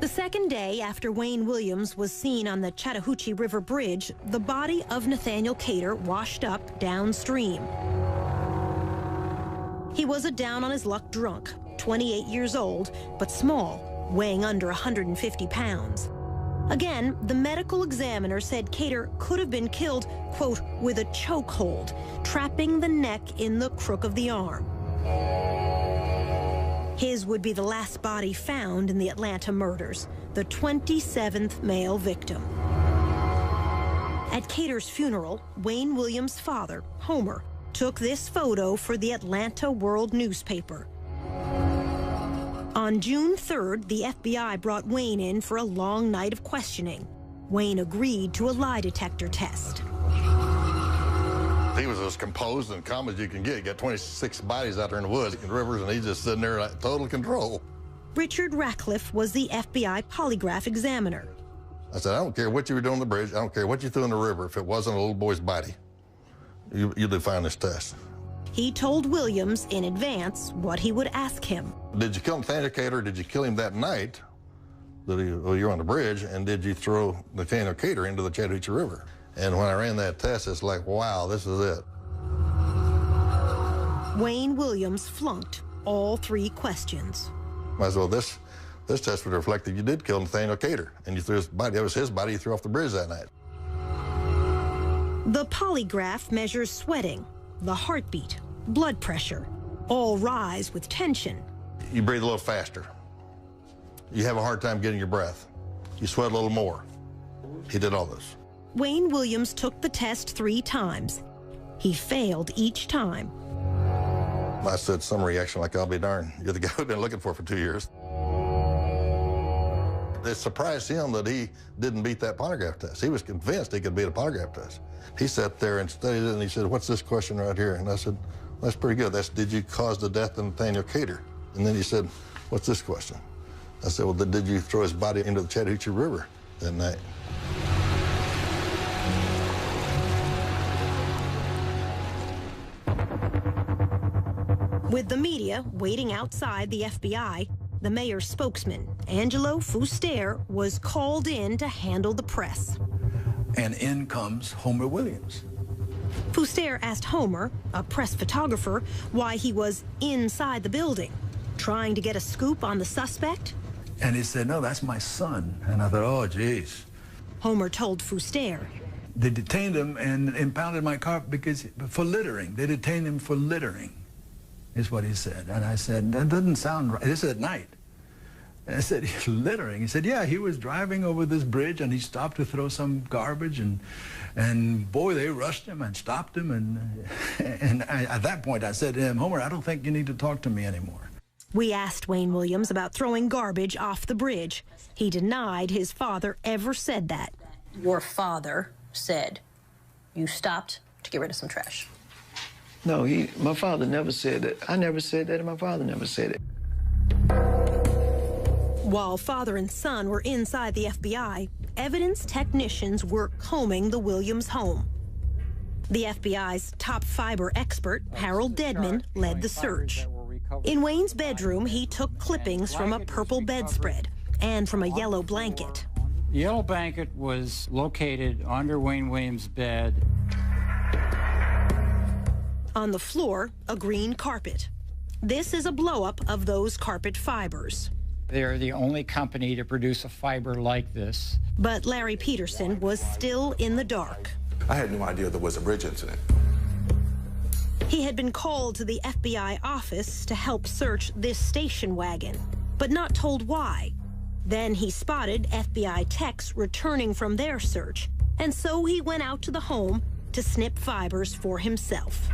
The second day after Wayne Williams was seen on the Chattahoochee River Bridge, the body of Nathaniel Cater washed up downstream. He was a down-on-his-luck drunk, 28 years old, but small, weighing under 150 pounds. Again, the medical examiner said Cater could have been killed, quote, with a chokehold, trapping the neck in the crook of the arm. His would be the last body found in the Atlanta murders, the 27th male victim. At Cater's funeral, Wayne Williams' father, Homer, took this photo for the Atlanta World newspaper. On June 3rd, the FBI brought Wayne in for a long night of questioning. Wayne agreed to a lie detector test. He was as composed and calm as you can get. You got 26 bodies out there in the woods and rivers, and he's just sitting there like total control. Richard Ratcliffe was the FBI polygraph examiner. I said, I don't care what you were doing on the bridge. I don't care what you threw in the river. If it wasn't a little boy's body, you did fine this test. He told Williams in advance what he would ask him. Did you kill Nathaniel Cater? Did you kill him that night that you were on the bridge? And did you throw Nathaniel Cater into the Chattahoochee River? And when I ran that test, it's like, wow, this is it. Wayne Williams flunked all 3 questions. Might as well, this test would reflect that you did kill Nathaniel Cater, and you threw his body, that was his body you threw off the bridge that night. The polygraph measures sweating, the heartbeat, blood pressure, all rise with tension. You breathe a little faster. You have a hard time getting your breath. You sweat a little more. He did all this. Wayne Williams took the test 3 times. He failed each time. I said some reaction like, I'll be darned. You're the guy we've been looking for 2 years. It surprised him that he didn't beat that polygraph test. He was convinced he could beat a polygraph test. He sat there and studied it, and he said, what's this question right here? And I said, that's pretty good. That's, did you cause the death of Nathaniel Cater? And then he said, what's this question? I said, well, did you throw his body into the Chattahoochee River that night? With the media waiting outside the FBI, the mayor's spokesman, Angelo Fuster, was called in to handle the press. And in comes Homer Williams. Fuster asked Homer, a press photographer, why he was inside the building, trying to get a scoop on the suspect. And he said, no, that's my son. And I thought, oh, geez. Homer told Fuster. They detained him and impounded my car for littering. They detained him for littering, is what he said. And I said, that doesn't sound right. This is at night. And I said, littering? He said, yeah, he was driving over this bridge and he stopped to throw some garbage and boy, they rushed him and stopped him. And at that point, I said to him, Homer, I don't think you need to talk to me anymore. We asked Wayne Williams about throwing garbage off the bridge. He denied his father ever said that. Your father said you stopped to get rid of some trash. No, my father never said that. I never said that, and my father never said it. While father and son were inside the FBI, evidence technicians were combing the Williams home. The FBI's top fiber expert, Harold Dedman, led the search. In Wayne's bedroom, he took clippings from a purple bedspread and from a yellow blanket. The yellow blanket was located under Wayne Williams' bed. On the floor, a green carpet. This is a blow-up of those carpet fibers. They're the only company to produce a fiber like this. But Larry Peterson was still in the dark. I had no idea there was a bridge incident. He had been called to the FBI office to help search this station wagon, but not told why. Then he spotted FBI techs returning from their search, and so he went out to the home to snip fibers for himself.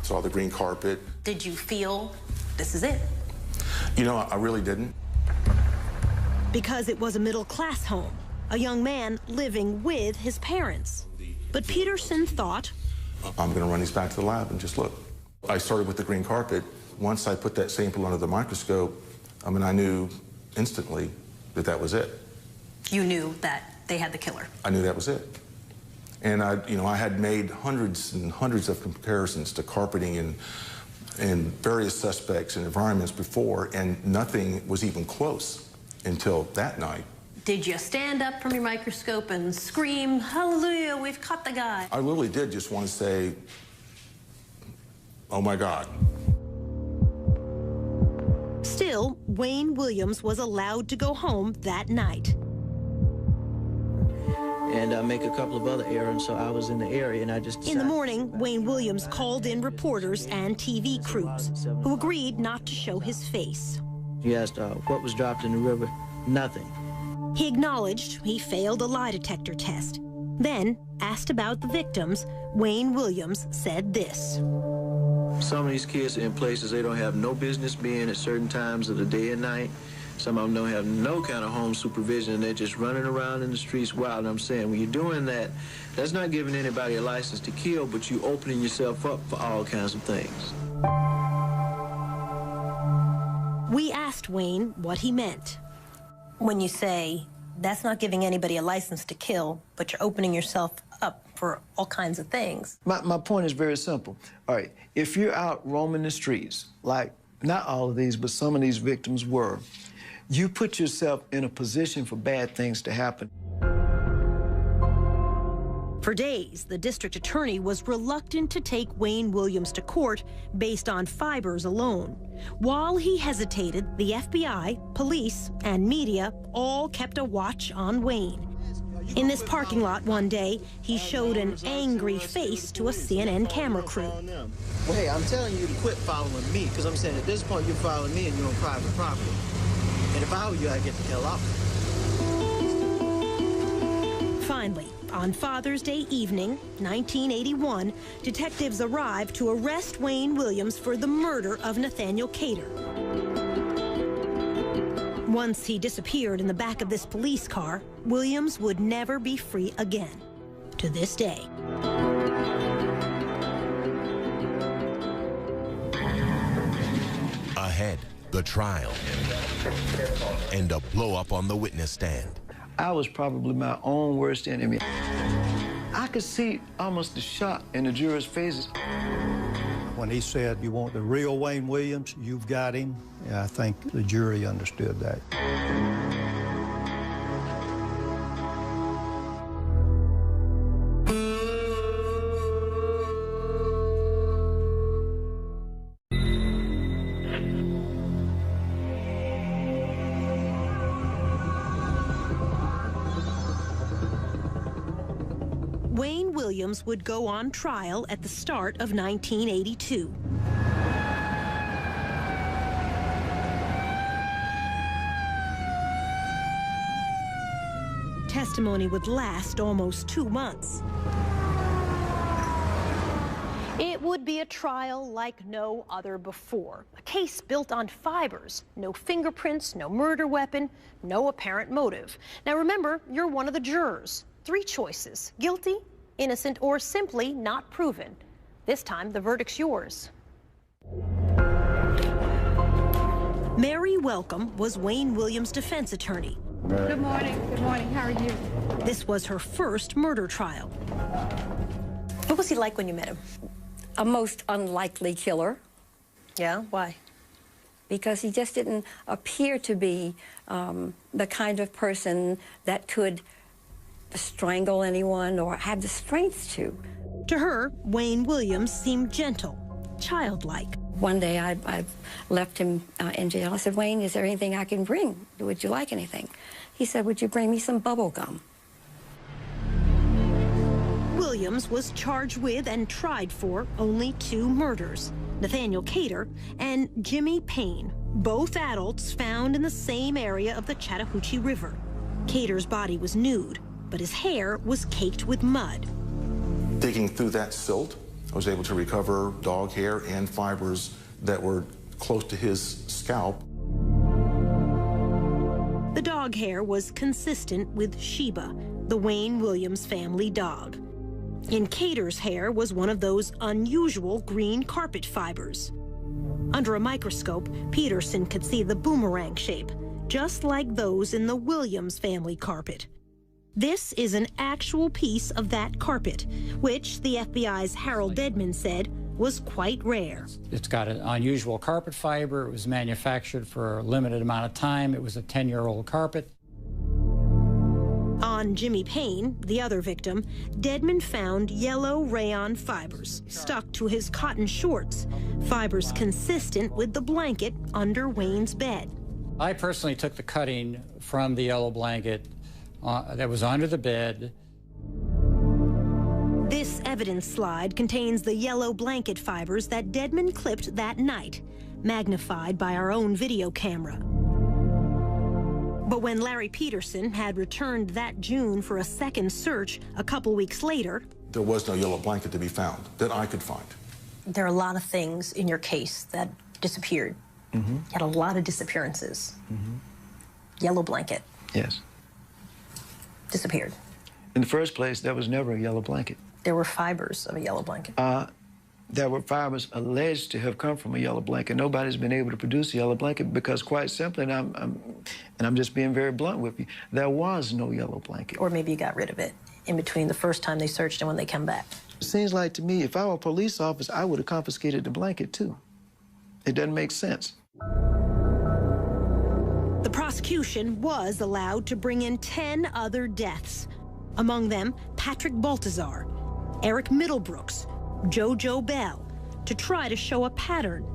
Saw the green carpet. Did you feel this is it? You know, I really didn't. Because it was a middle-class home, a young man living with his parents. But Peterson thought, I'm going to run these back to the lab and just look. I started with the green carpet. Once I put that sample under the microscope, I mean, I knew instantly that that was it. You knew that they had the killer. I knew that was it. And I had made hundreds and hundreds of comparisons to carpeting and various suspects and environments before, and nothing was even close until that night. Did you stand up from your microscope and scream, "Hallelujah, we've caught the guy"? I literally did just want to say, oh my God. Still, Wayne Williams was allowed to go home that night. And make a couple of other errands, so I was in the area, and I just decided. In the morning, Wayne Williams called in reporters and TV crews, who agreed not to show his face. He asked what was dropped in the river. Nothing. He acknowledged he failed a lie detector test. Then, asked about the victims, Wayne Williams said this. Some of these kids are in places they don't have no business being at certain times of the day and night. Some of them don't have no kind of home supervision, and they're just running around in the streets wild. And I'm saying, when you're doing that, that's not giving anybody a license to kill, but you opening yourself up for all kinds of things. We asked Wayne what he meant. When you say, that's not giving anybody a license to kill, but you're opening yourself up for all kinds of things. My point is very simple. All right, if you're out roaming the streets, like not all of these, but some of these victims were, you put yourself in a position for bad things to happen. For days, the district attorney was reluctant to take Wayne Williams to court based on fibers alone. While he hesitated, the FBI, police, and media all kept a watch on Wayne. In this parking lot one day, he showed an angry face to a CNN camera crew. Well, hey, I'm telling you to quit following me, because I'm saying at this point you're following me and you're on private property. And if I were you, I'd get the hell off. Finally, on Father's Day evening, 1981, detectives arrived to arrest Wayne Williams for the murder of Nathaniel Cater. Once he disappeared in the back of this police car, Williams would never be free again, to this day. Ahead, the trial and a blow-up on the witness stand. I was probably my own worst enemy. I could see almost the shock in the jurors' faces. When he said, "You want the real Wayne Williams, you've got him," yeah, I think the jury understood that. Wayne Williams would go on trial at the start of 1982. Testimony would last almost 2 months. It would be a trial like no other before. A case built on fibers, no fingerprints, no murder weapon, no apparent motive. Now remember, you're one of the jurors. 3 choices: guilty, innocent, or simply not proven. This time, the verdict's yours. Mary Welcome was Wayne Williams' defense attorney. Good morning. Good morning. How are you? This was her first murder trial. What was he like when you met him? A most unlikely killer. Yeah? Why? Because he just didn't appear to be the kind of person that could strangle anyone or have the strength to. To her, Wayne Williams seemed gentle, childlike. One day I left him in jail. I said, Wayne, is there anything I can bring? Would you like anything? He said, would you bring me some bubble gum? Williams was charged with and tried for only 2 murders, Nathaniel Cater and Jimmy Payne, both adults found in the same area of the Chattahoochee River. Cater's body was nude, but his hair was caked with mud. Digging through that silt, I was able to recover dog hair and fibers that were close to his scalp. The dog hair was consistent with Sheba, the Wayne Williams family dog. In Cater's hair was one of those unusual green carpet fibers. Under a microscope, Peterson could see the boomerang shape, just like those in the Williams family carpet. This is an actual piece of that carpet, which the FBI's Harold Dedman said was quite rare. It's got an unusual carpet fiber. It was manufactured for a limited amount of time. It was a 10-year-old carpet. On Jimmy Payne, the other victim, Dedman found yellow rayon fibers stuck to his cotton shorts, fibers consistent with the blanket under Wayne's bed. I personally took the cutting from the yellow blanket that was under the bed. This evidence slide contains the yellow blanket fibers that Dedman clipped that night, magnified by our own video camera. But when Larry Peterson had returned that June for a second search a couple weeks later, There was no yellow blanket to be found that I could find. There are a lot of things in your case that disappeared. Mm-hmm. You had a lot of disappearances. Mm-hmm. Yellow blanket Yes. disappeared. In the first place, there was never a yellow blanket. There were fibers of a yellow blanket. There were fibers alleged to have come from a yellow blanket. Nobody's been able to produce a yellow blanket because, quite simply, and I'm just being very blunt with you, there was no yellow blanket. Or maybe you got rid of it in between the first time they searched and when they come back. It seems like to me, if I were a police officer, I would have confiscated the blanket too. It doesn't make sense. the prosecution was allowed to bring in 10 other deaths. Among them, Patrick Baltazar, Eric Middlebrooks, JoJo Bell, to try to show a pattern.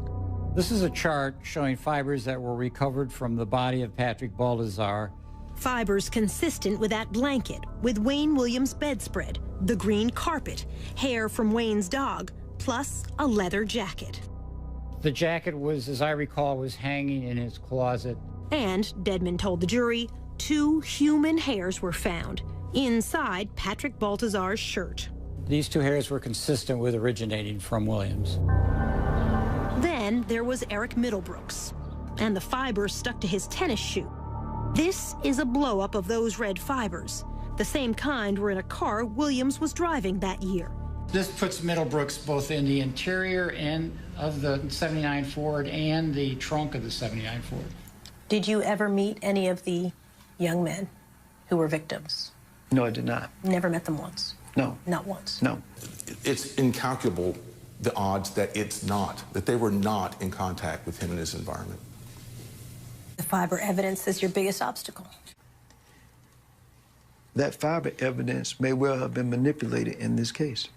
This is a chart showing fibers that were recovered from the body of Patrick Baltazar. Fibers consistent with that blanket, with Wayne Williams' bedspread, the green carpet, hair from Wayne's dog, plus a leather jacket. The jacket was, as I recall, was hanging in his closet. And, Dedman told the jury, 2 human hairs were found inside Patrick Baltazar's shirt. These 2 hairs were consistent with originating from Williams. Then there was Eric Middlebrooks, and the fibers stuck to his tennis shoe. This is a blow-up of those red fibers. The same kind were in a car Williams was driving that year. This puts Middlebrooks both in the interior and of the 79 Ford and the trunk of the 79 Ford. Did you ever meet any of the young men who were victims? No, I did not. Never met them once? No. Not once? No. It's incalculable, the odds that that they were not in contact with him in his environment. The fiber evidence is your biggest obstacle. That fiber evidence may well have been manipulated in this case,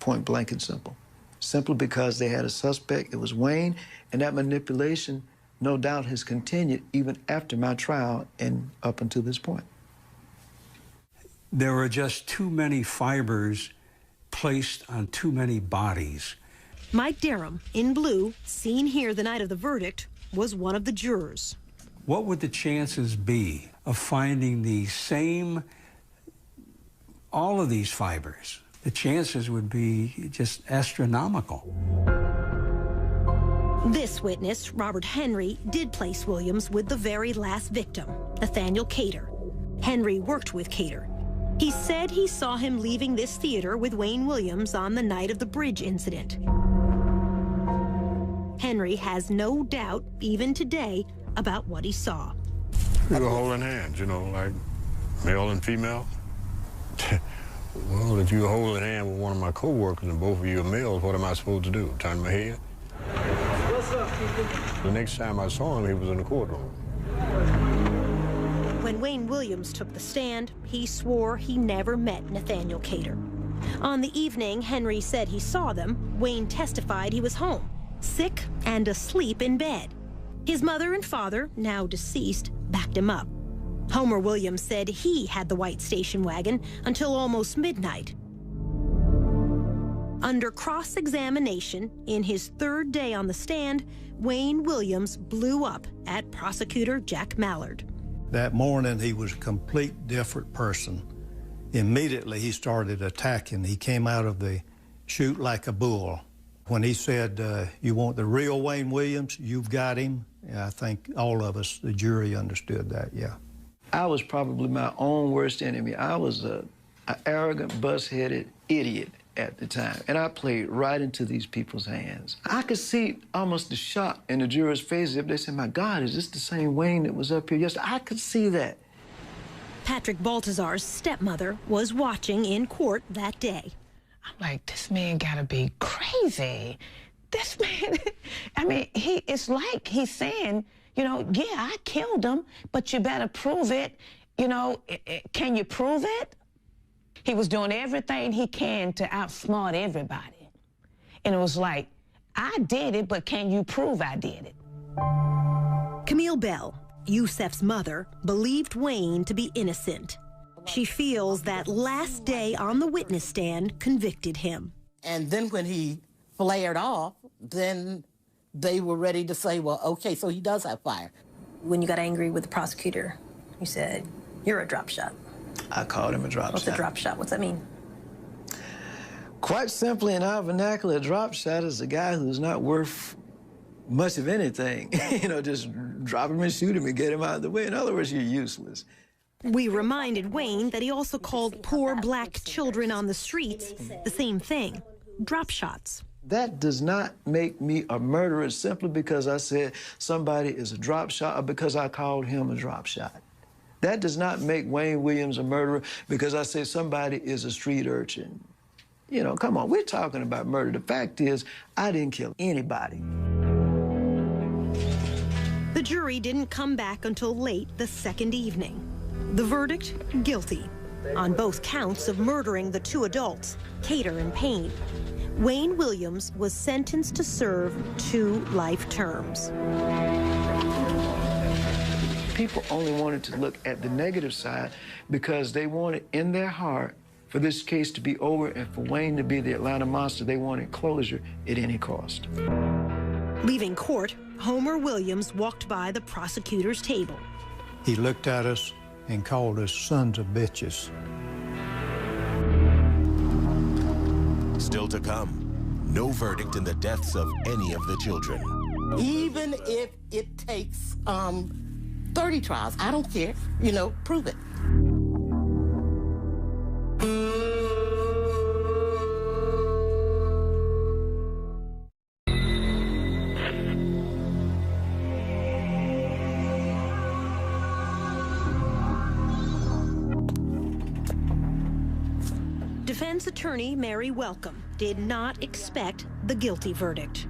point blank and simple. Simply because they had a suspect, it was Wayne, and that manipulation, no doubt, has continued even after my trial and up until this point. There were just too many fibers placed on too many bodies. Mike Derham, in blue, seen here the night of the verdict, was one of the jurors. What would the chances be of finding the same, all of these fibers? The chances would be just astronomical. This witness, Robert Henry, did place Williams with the very last victim, Nathaniel Cater. Henry worked with Cater. He said he saw him leaving this theater with Wayne Williams on the night of the bridge incident. Henry has no doubt, even today, about what he saw. We were holding hands, you know, like male and female. Well, if you were holding hands with one of my co-workers and both of you are males, what am I supposed to do? Turn my head? What's up, people? The next time I saw him, he was in the courtroom. When Wayne Williams took the stand, he swore he never met Nathaniel Cater. On the evening Henry said he saw them, Wayne testified he was home. sick and asleep in bed. His mother and father, now deceased, backed him up. Homer Williams said he had the white station wagon until almost midnight. Under cross-examination, in his third day on the stand, Wayne Williams blew up at prosecutor Jack Mallard. That morning, he was a complete different person. Immediately, he started attacking. He came out of the chute like a bull. When he said, you want the real Wayne Williams, you've got him, I think all of us, the jury, understood that, yeah. I was probably my own worst enemy. I was an arrogant, bus-headed idiot at the time, and I played right into these people's hands. I could see almost the shock in the jurors' faces if they said, my God, is this the same Wayne that was up here yesterday? I could see that. Patrick Baltazar's stepmother was watching in court that day. I'm like, this man gotta be crazy. This man, I mean, it's like he's saying, you know, yeah, I killed him, but you better prove it. You know, can you prove it? He was doing everything he can to outsmart everybody. And it was like, I did it, but can you prove I did it? Camille Bell, Yusef's mother, believed Wayne to be innocent. She feels that last day on the witness stand convicted him. And then when he flared off, then they were ready to say, well, okay, so he does have fire. When you got angry with the prosecutor, you said, you're a drop shot. I called him a drop shot. What's a drop shot? What's that mean? Quite simply, in our vernacular, a drop shot is a guy who's not worth much of anything. You know, just drop him and shoot him and get him out of the way. In other words, you're useless. We reminded Wayne that he also called poor black children on the streets the same thing, drop shots. That does not make me a murderer simply because I said somebody is a drop shot or because I called him a drop shot. That does not make Wayne Williams a murderer because I say somebody is a street urchin. You know, come on, we're talking about murder. The fact is, I didn't kill anybody. The jury didn't come back until late the second evening. The verdict, guilty, on both counts of murdering the two adults, Cater and Payne. Wayne Williams was sentenced to serve 2 life terms. People only wanted to look at the negative side because they wanted in their heart for this case to be over and for Wayne to be the Atlanta monster. They wanted closure at any cost. Leaving court, Homer Williams walked by the prosecutor's table. He looked at us and called us sons of bitches. Still to come, no verdict in the deaths of any of the children. Even if it takes 30 trials, I don't care. You know, prove it. Defense attorney Mary Welcome did not expect the guilty verdict.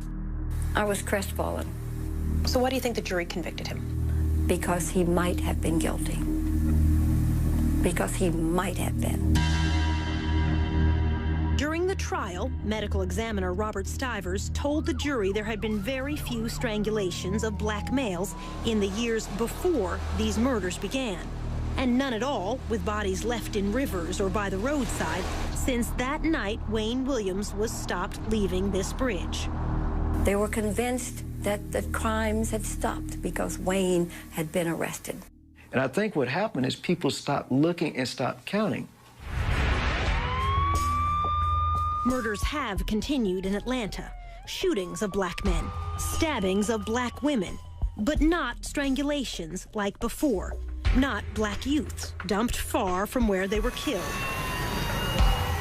I was crestfallen. So why do you think the jury convicted him? Because he might have been guilty. Because he might have been. During the trial, medical examiner Robert Stivers told the jury there had been very few strangulations of black males in the years before these murders began, and none at all with bodies left in rivers or by the roadside since that night Wayne Williams was stopped leaving this bridge. They were convinced that the crimes had stopped because Wayne had been arrested. And I think what happened is people stopped looking and stopped counting. Murders have continued in Atlanta. Shootings of black men, stabbings of black women, but not strangulations like before. Not black youths dumped far from where they were killed.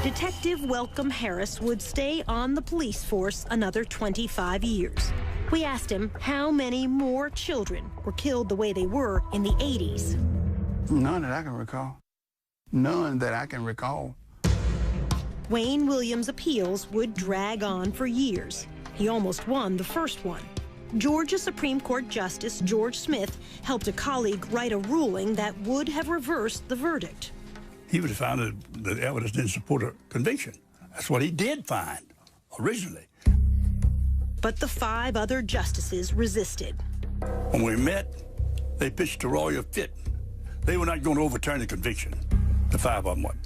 Detective Welcome Harris would stay on the police force another 25 years. We asked him how many more children were killed the way they were in the 80s. None that I can recall. None that I can recall. Wayne Williams' appeals would drag on for years. He almost won the first one. Georgia Supreme Court Justice George Smith helped a colleague write a ruling that would have reversed the verdict. He would have found that the evidence didn't support a conviction. That's what he did find originally. but the 5 other justices resisted. When we met, they pitched a royal fit. They were not going to overturn the conviction. The 5 of them would.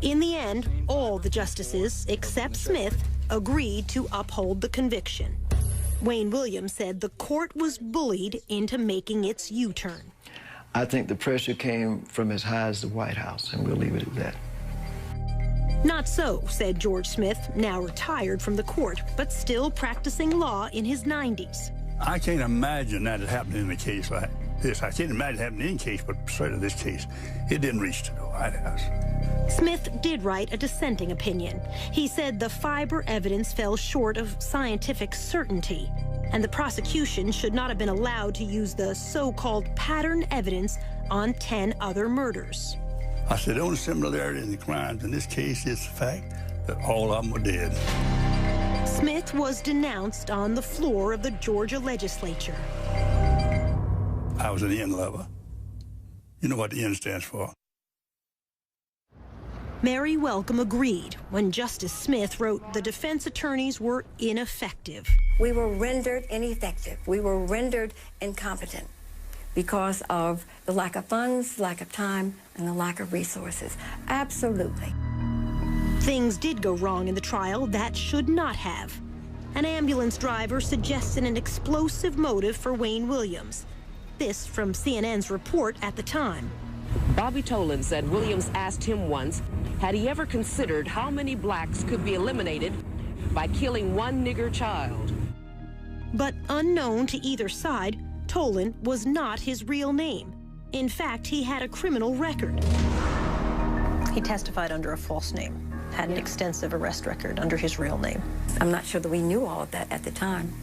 In the end, all the justices, except Smith, agreed to uphold the conviction. Wayne Williams said the court was bullied into making its U-turn. I think the pressure came from as high as the White House, and we'll leave it at that. Not so, said George Smith, now retired from the court, but still practicing law in his 90s. I can't imagine that it happened in a case like this. I can't imagine it happened in any case, but certainly this case, it didn't reach to the White House. Smith did write a dissenting opinion. He said the fiber evidence fell short of scientific certainty, and the prosecution should not have been allowed to use the so-called pattern evidence on 10 other murders. I said the only similarity in the crimes in this case is the fact that all of them were dead. Smith was denounced on the floor of the Georgia legislature. I was an N lover. You know what the N stands for. Mary Welcome agreed when Justice Smith wrote the defense attorneys were ineffective. We were rendered ineffective. We were rendered incompetent because of the lack of funds, lack of time, and the lack of resources. Absolutely. Things did go wrong in the trial that should not have. An ambulance driver suggested an explosive motive for Wayne Williams. This from CNN's report at the time. Bobby Tolan said Williams asked him once, had he ever considered how many blacks could be eliminated by killing one nigger child? But unknown to either side, Tolan was not his real name. In fact, he had a criminal record. He testified under a false name, had an extensive arrest record under his real name. I'm not sure that we knew all of that at the time,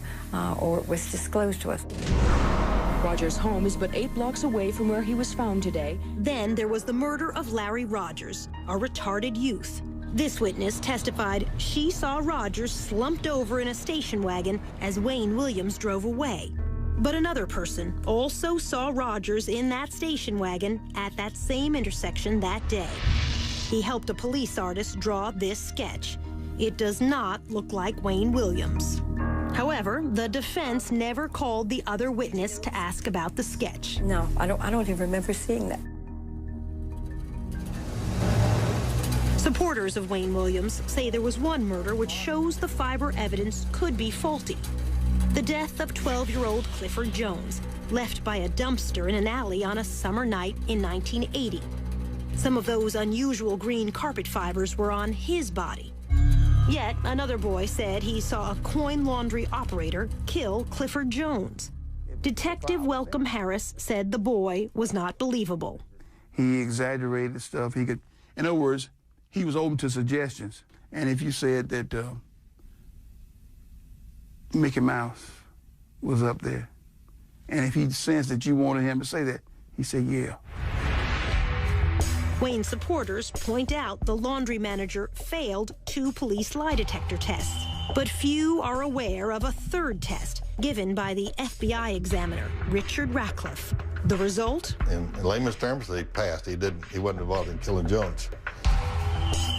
or it was disclosed to us. Rogers' home is but 8 blocks away from where he was found today. Then there was the murder of Larry Rogers, a retarded youth. This witness testified she saw Rogers slumped over in a station wagon as Wayne Williams drove away. But another person also saw Rogers in that station wagon at that same intersection that day. He helped a police artist draw this sketch. It does not look like Wayne Williams. However, the defense never called the other witness to ask about the sketch. No, I don't even remember seeing that. Supporters of Wayne Williams say there was one murder which shows the fiber evidence could be faulty. The death of 12-year-old Clifford Jones, left by a dumpster in an alley on a summer night in 1980. Some of those unusual green carpet fibers were on his body. Yet another boy said he saw a coin laundry operator kill Clifford Jones. Detective Welcome Harris said the boy was not believable. He exaggerated stuff. In other words, he was open to suggestions. And if you said that Mickey Mouse was up there, and if he sensed that you wanted him to say that, he said, yeah. Wayne supporters point out the laundry manager failed 2 police lie detector tests, but few are aware of a third test given by the FBI examiner, Richard Ratcliffe. The result? In layman's terms, he passed. He wasn't involved in killing Jones.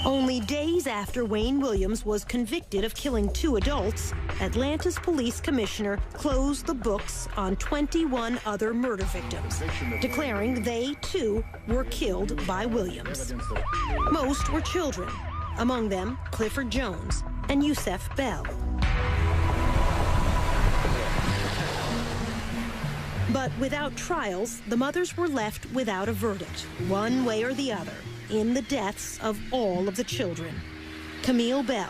Only days after Wayne Williams was convicted of killing 2 adults, Atlanta's police commissioner closed the books on 21 other murder victims, declaring they, too, were killed by Williams. Most were children, among them Clifford Jones and Yusef Bell. But without trials, the mothers were left without a verdict, one way or the other, in the deaths of all of the children. Camille Bell.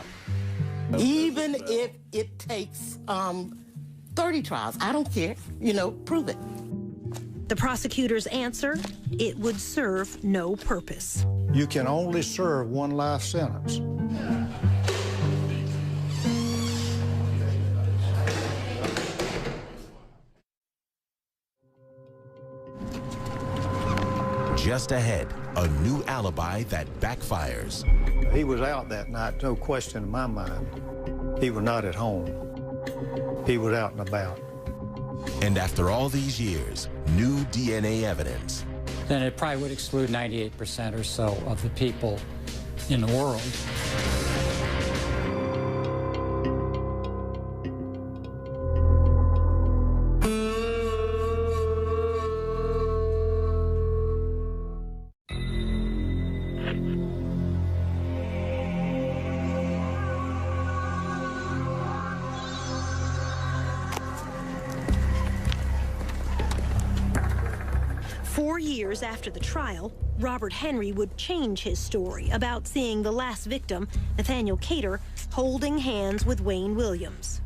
Even if it takes 30 trials, I don't care. Prove it. The prosecutor's answer, it would serve no purpose. You can only serve 1 life sentence. Just ahead, a new alibi that backfires. He was out that night, no question in my mind. He was not at home. He was out and about. And after all these years, new DNA evidence. Then it probably would exclude 98% or so of the people in the world. 4 years after the trial, Robert Henry would change his story about seeing the last victim, Nathaniel Cater, holding hands with Wayne Williams.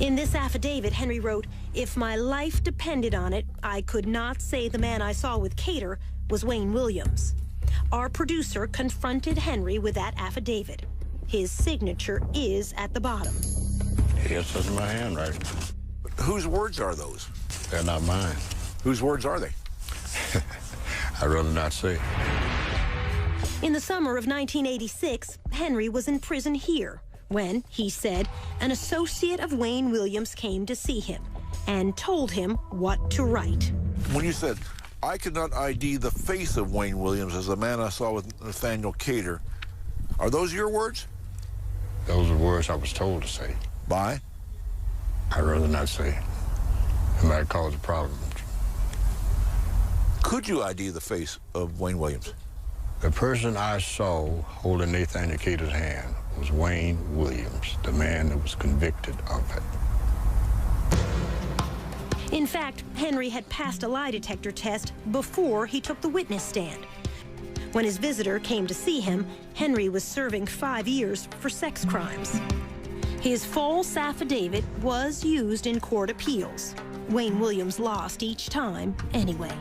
In this affidavit, Henry wrote, "If my life depended on it, I could not say the man I saw with Cater was Wayne Williams." Our producer confronted Henry with that affidavit. His signature is at the bottom. Yes, that's my handwriting. Whose words are those? They're not mine. Whose words are they? I'd rather not say. In the summer of 1986, Henry was in prison here when, he said, an associate of Wayne Williams came to see him and told him what to write. When you said, "I could not ID the face of Wayne Williams as the man I saw with Nathaniel Cater," are those your words? Those are words I was told to say. By? I'd rather not say. It might cause a problem. Could you ID the face of Wayne Williams? The person I saw holding Nathaniel Cater's hand was Wayne Williams, the man that was convicted of it. In fact, Henry had passed a lie detector test before he took the witness stand. When his visitor came to see him, Henry was serving 5 years for sex crimes. His false affidavit was used in court appeals. Wayne Williams lost each time anyway.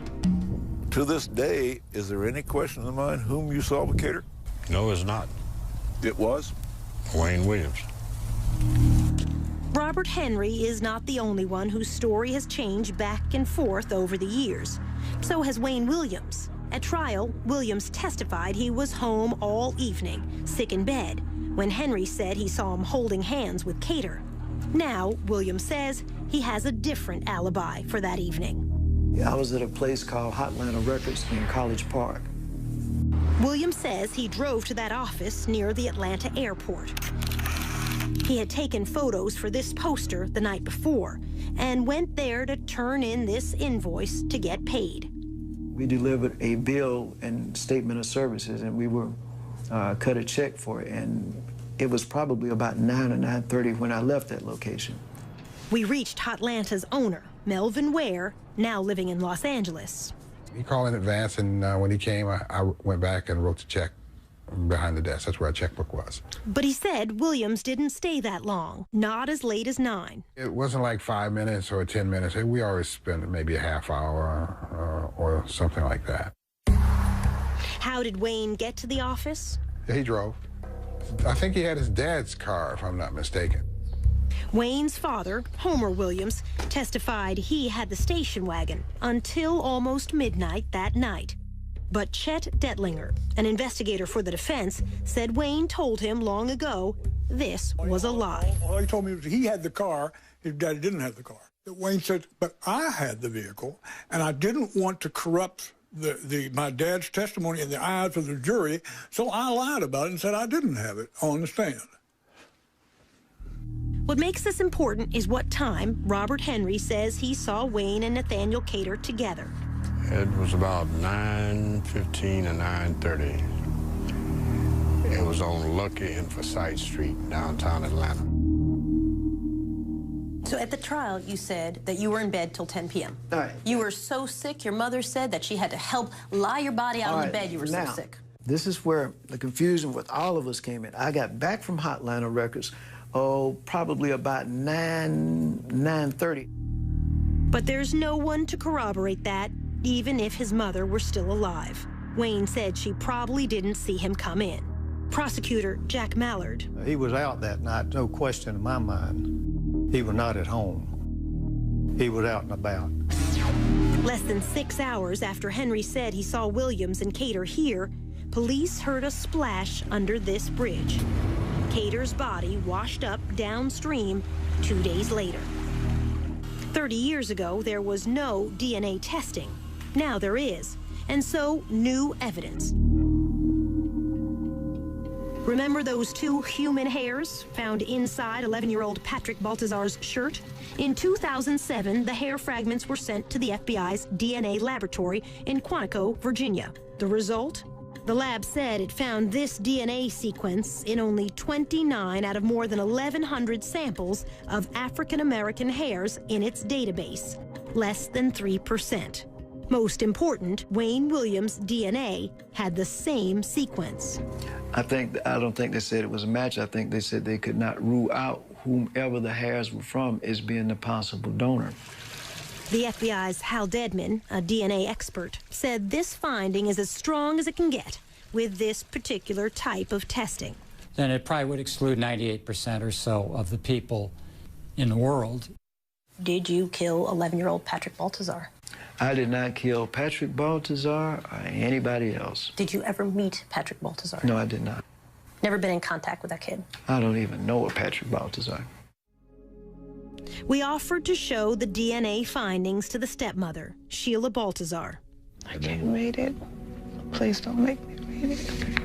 To this day, is there any question in the mind whom you saw with Cater? No, it's not. It was? Wayne Williams. Robert Henry is not the only one whose story has changed back and forth over the years. So has Wayne Williams. At trial, Williams testified he was home all evening, sick in bed, when Henry said he saw him holding hands with Cater. Now, Williams says he has a different alibi for that evening. I was at a place called Hotlanta Records in College Park. Williams says he drove to that office near the Atlanta airport. He had taken photos for this poster the night before and went there to turn in this invoice to get paid. We delivered a bill and statement of services, and we were cut a check for it, and it was probably about 9 or 9:30 when I left that location. We reached Hotlanta's owner, Melvin Ware, now living in Los Angeles. He called in advance, and when he came, I went back and wrote the check behind the desk. That's where our checkbook was. But he said Williams didn't stay that long, not as late as 9. It wasn't like 5 minutes or 10 minutes. We always spent maybe a half hour or something like that. How did Wayne get to the office? He drove. I think he had his dad's car, if I'm not mistaken. Wayne's father, Homer Williams, testified he had the station wagon until almost midnight that night. But Chet Detlinger, an investigator for the defense, said Wayne told him long ago this was a lie. All he told me was he had the car, his daddy didn't have the car. Wayne said, but I had the vehicle, and I didn't want to corrupt my dad's testimony in the eyes of the jury, so I lied about it and said I didn't have it on the stand. What makes this important is what time Robert Henry says he saw Wayne and Nathaniel Cater together. It was about 9:15 and 9:30. It was on Lucky and Forsyth Street, downtown Atlanta. So at the trial, you said that you were in bed till 10 p.m. All right. You were so sick, your mother said that she had to help lie your body out on the bed. You were so sick. This is where the confusion with all of us came in. I got back from Hotlanta Records, probably about 9:30. But there's no one to corroborate that, even if his mother were still alive. Wayne said she probably didn't see him come in. Prosecutor Jack Mallard. He was out that night, no question in my mind. He was not at home. He was out and about. Less than 6 hours after Henry said he saw Williams and Cater here, police heard a splash under this bridge. Cater's body washed up downstream 2 days later. 30 years ago, there was no DNA testing. Now there is, and so new evidence. Remember those 2 human hairs found inside 11-year-old Patrick Baltazar's shirt? In 2007, the hair fragments were sent to the FBI's DNA laboratory in Quantico, Virginia. The result? The lab said it found this DNA sequence in only 29 out of more than 1,100 samples of African-American hairs in its database, less than 3%. Most important, Wayne Williams' DNA had the same sequence. I don't think they said it was a match. I think they said they could not rule out whomever the hairs were from as being the possible donor. The FBI's Hal Dedman, a DNA expert, said this finding is as strong as it can get with this particular type of testing. Then it probably would exclude 98% or so of the people in the world. Did you kill 11-year-old Patrick Baltazar? I did not kill Patrick Baltazar or anybody else. Did you ever meet Patrick Baltazar? No, I did not. Never been in contact with that kid? I don't even know a Patrick Baltazar. We offered to show the DNA findings to the stepmother, Sheila Baltazar. I can't read it. Please don't make me read it.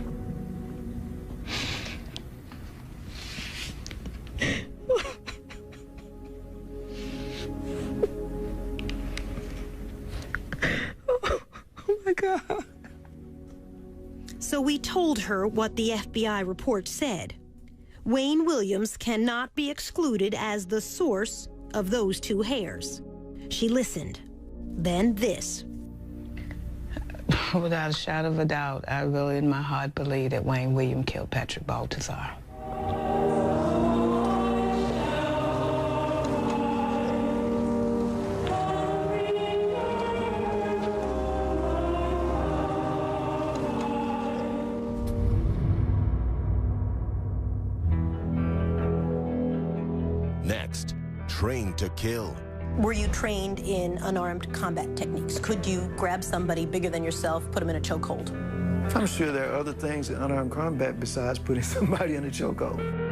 Oh my God. So we told her what the FBI report said. Wayne Williams cannot be excluded as the source of those two hairs. She listened. Then this. Without a shadow of a doubt, I really in my heart believe that Wayne Williams killed Patrick Baltazar. Next, train to kill. Were you trained in unarmed combat techniques? Could you grab somebody bigger than yourself, put them in a chokehold? I'm sure there are other things in unarmed combat besides putting somebody in a chokehold.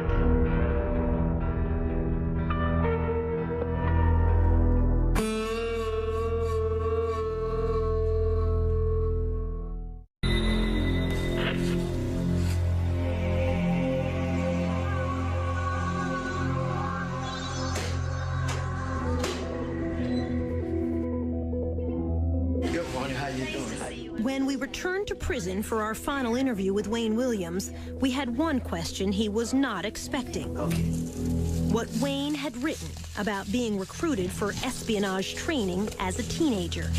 When we returned to prison for our final interview with Wayne Williams, we had one question he was not expecting. What Wayne had written about being recruited for espionage training as a teenager.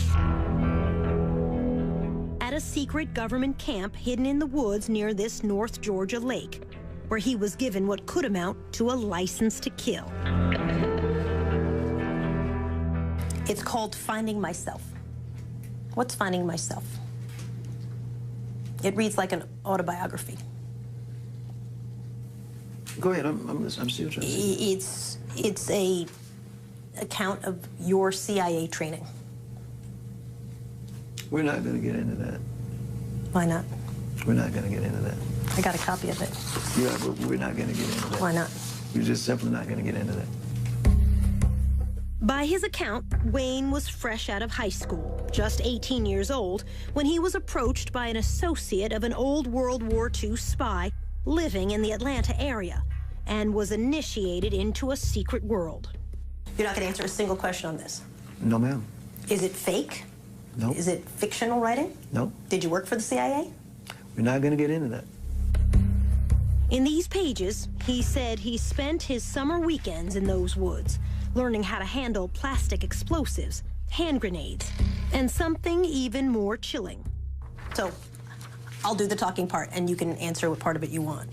At a secret government camp hidden in the woods near this North Georgia lake, where he was given what could amount to a license to kill. It's called Finding Myself. What's Finding Myself? It reads like an autobiography. Go ahead, I'm still trying to see. It's a account of your CIA training. We're not going to get into that. Why not? We're not going to get into that. I got a copy of it. Yeah, but we're not going to get into that. Why not? We're just simply not going to get into that. By his account, Wayne was fresh out of high school, just 18 years old, when he was approached by an associate of an old World War II spy living in the Atlanta area and was initiated into a secret world. You're not going to answer a single question on this? No, ma'am. Is it fake? No. Is it fictional writing? No. Did you work for the CIA? We're not going to get into that. In these pages, he said he spent his summer weekends in those woods, learning how to handle plastic explosives, hand grenades, and something even more chilling. So, I'll do the talking part, and you can answer what part of it you want.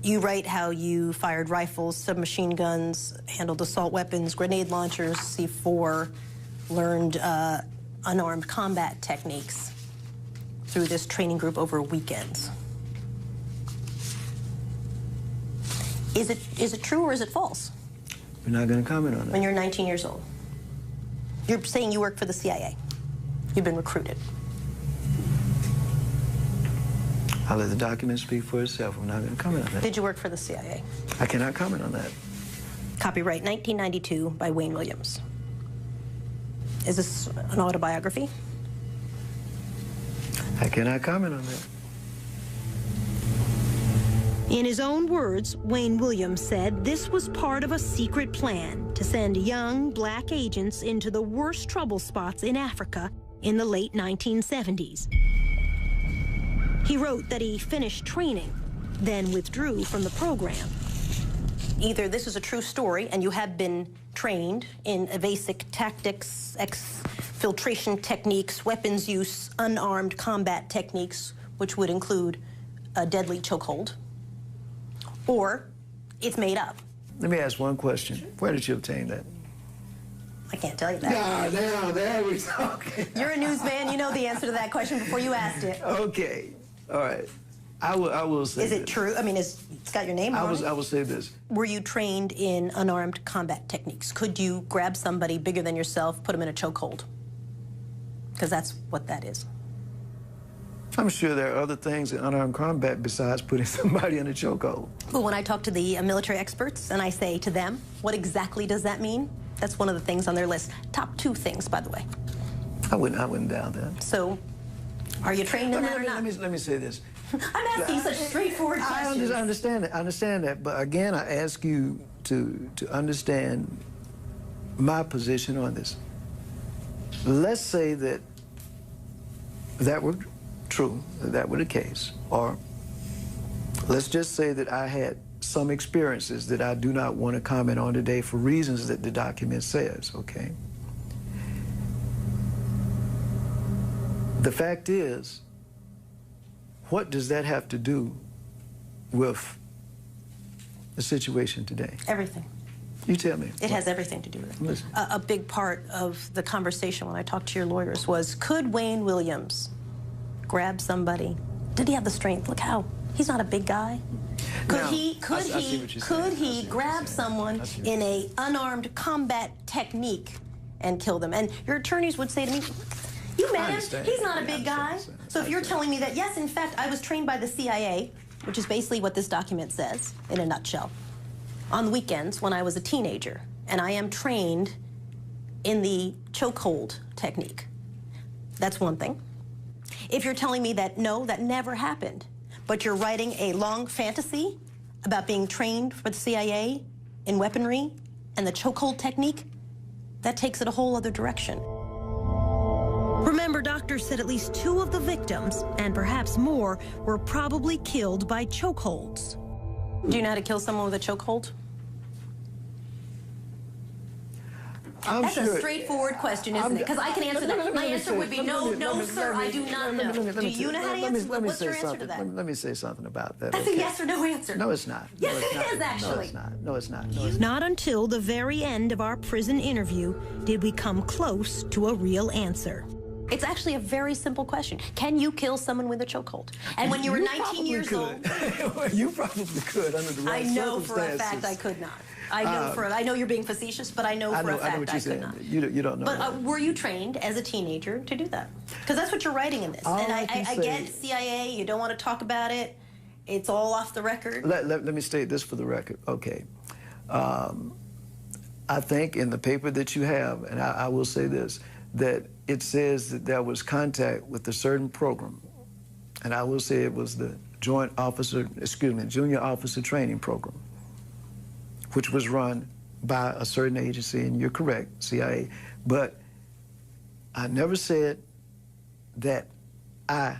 You write how you fired rifles, submachine guns, handled assault weapons, grenade launchers, C4, learned unarmed combat techniques through this training group over weekends. Is it true or is it false? We're not going to comment on that. When you're 19 years old, you're saying you work for the CIA. You've been recruited. I'll let the document speak for itself. I'm not going to comment on that. Did you work for the CIA? I cannot comment on that. Copyright 1992 by Wayne Williams. Is this an autobiography? I cannot comment on that. In his own words, Wayne Williams said this was part of a secret plan to send young black agents into the worst trouble spots in Africa in the late 1970s. He wrote that he finished training, then withdrew from the program. Either this is a true story and you have been trained in evasive tactics, filtration techniques, weapons use, unarmed combat techniques, which would include a deadly chokehold, or it's made up. Let me ask one question. Where did you obtain that? I can't tell you that. No, there we go. You're a newsman. You know the answer to that question before you asked it. Okay. All right. I will say Is it true? I mean, it's got your name on it. I will say this. Were you trained in unarmed combat techniques? Could you grab somebody bigger than yourself, put them in a chokehold? Because that's what that is. I'm sure there are other things in unarmed combat besides putting somebody in a chokehold. But when I talk to the military experts and I say to them, what exactly does that mean? That's one of the things on their list. Top 2 things, by the way. I wouldn't doubt that. So, are you trained in that or not? Let me say this. I'm asking such straightforward questions. I understand that. But again, I ask you to understand my position on this. Let's say that were true, that were the case, or let's just say that I had some experiences that I do not want to comment on today for reasons that the document says, okay? The fact is, what does that have to do with the situation today? Everything. You tell me. It has everything to do with it. Listen. A big part of the conversation when I talked to your lawyers was, could Wayne Williams grab somebody? Did he have the strength? Look how, he's not a big guy. Could he grab someone in a unarmed combat technique and kill them? And your attorneys would say to me, you met him, he's not a big guy. So if you're telling me that, yes, in fact, I was trained by the CIA, which is basically what this document says in a nutshell, on the weekends when I was a teenager, and I am trained in the chokehold technique. That's one thing. If you're telling me that, no, that never happened, but you're writing a long fantasy about being trained for the CIA in weaponry and the chokehold technique, that takes it a whole other direction. Remember, doctors said at least 2 of the victims, and perhaps more, were probably killed by chokeholds. Do you know how to kill someone with a chokehold? That's a straightforward question, isn't it? Because I can answer that. My answer would be no, sir, I do not know. Do you know how to answer? What's your answer to that? Let me say something about that. That's a yes or no answer. No, it's not. Yes, it is, actually. No, it's not. Not until the very end of our prison interview did we come close to a real answer. It's actually a very simple question. Can you kill someone with a chokehold? And when you were 19 years old... You probably could under the right circumstances. I know for a fact I could not. I know you're being facetious, but I know for a fact I could not. You don't know. But were you trained as a teenager to do that? Because that's what you're writing in this. And I get CIA, you don't want to talk about it. It's all off the record. Let me state this for the record. Okay. I think in the paper that you have, and I will say this, that it says that there was contact with a certain program. And I will say it was the Junior Officer Training Program, which was run by a certain agency, and you're correct, CIA. But I never said that I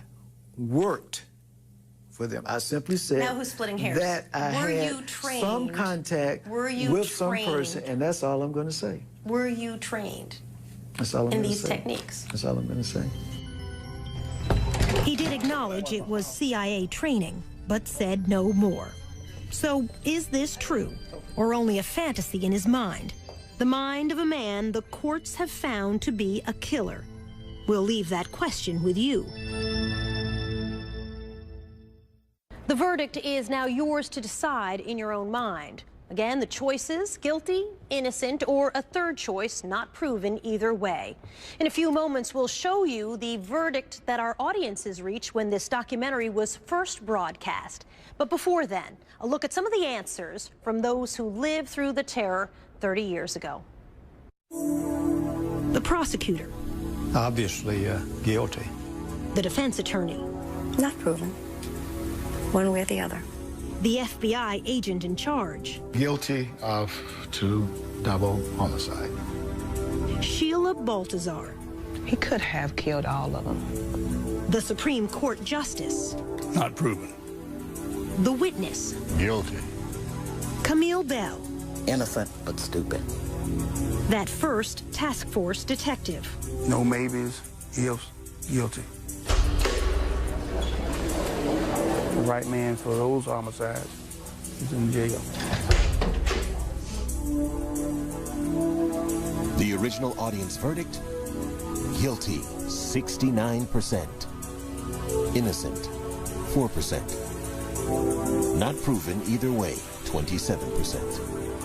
worked for them. I simply said now who's splitting hairs? That I had some contact with some person, and that's all I'm going to say. Were you trained that's all I'm in gonna these say. techniques? That's all I'm going to say. He did acknowledge it was CIA training, but said no more. So, is this true, or only a fantasy in his mind? The mind of a man the courts have found to be a killer. We'll leave that question with you. The verdict is now yours to decide in your own mind. Again, the choices, guilty, innocent, or a third choice not proven either way. In a few moments, we'll show you the verdict that our audiences reached when this documentary was first broadcast. But before then, a look at some of the answers from those who lived through the terror 30 years ago. The prosecutor. Obviously guilty. The defense attorney. Not proven. One way or the other. The FBI agent in charge. Guilty of 2 double homicide. Sheila Baltazar. He could have killed all of them. The Supreme Court Justice. Not proven. The witness. Guilty. Camille Bell. Innocent but stupid. That first task force detective. No maybes, ifs, guilty. The right man for those homicides is in jail. The original audience verdict, guilty 69%, innocent 4%, not proven either way 27%.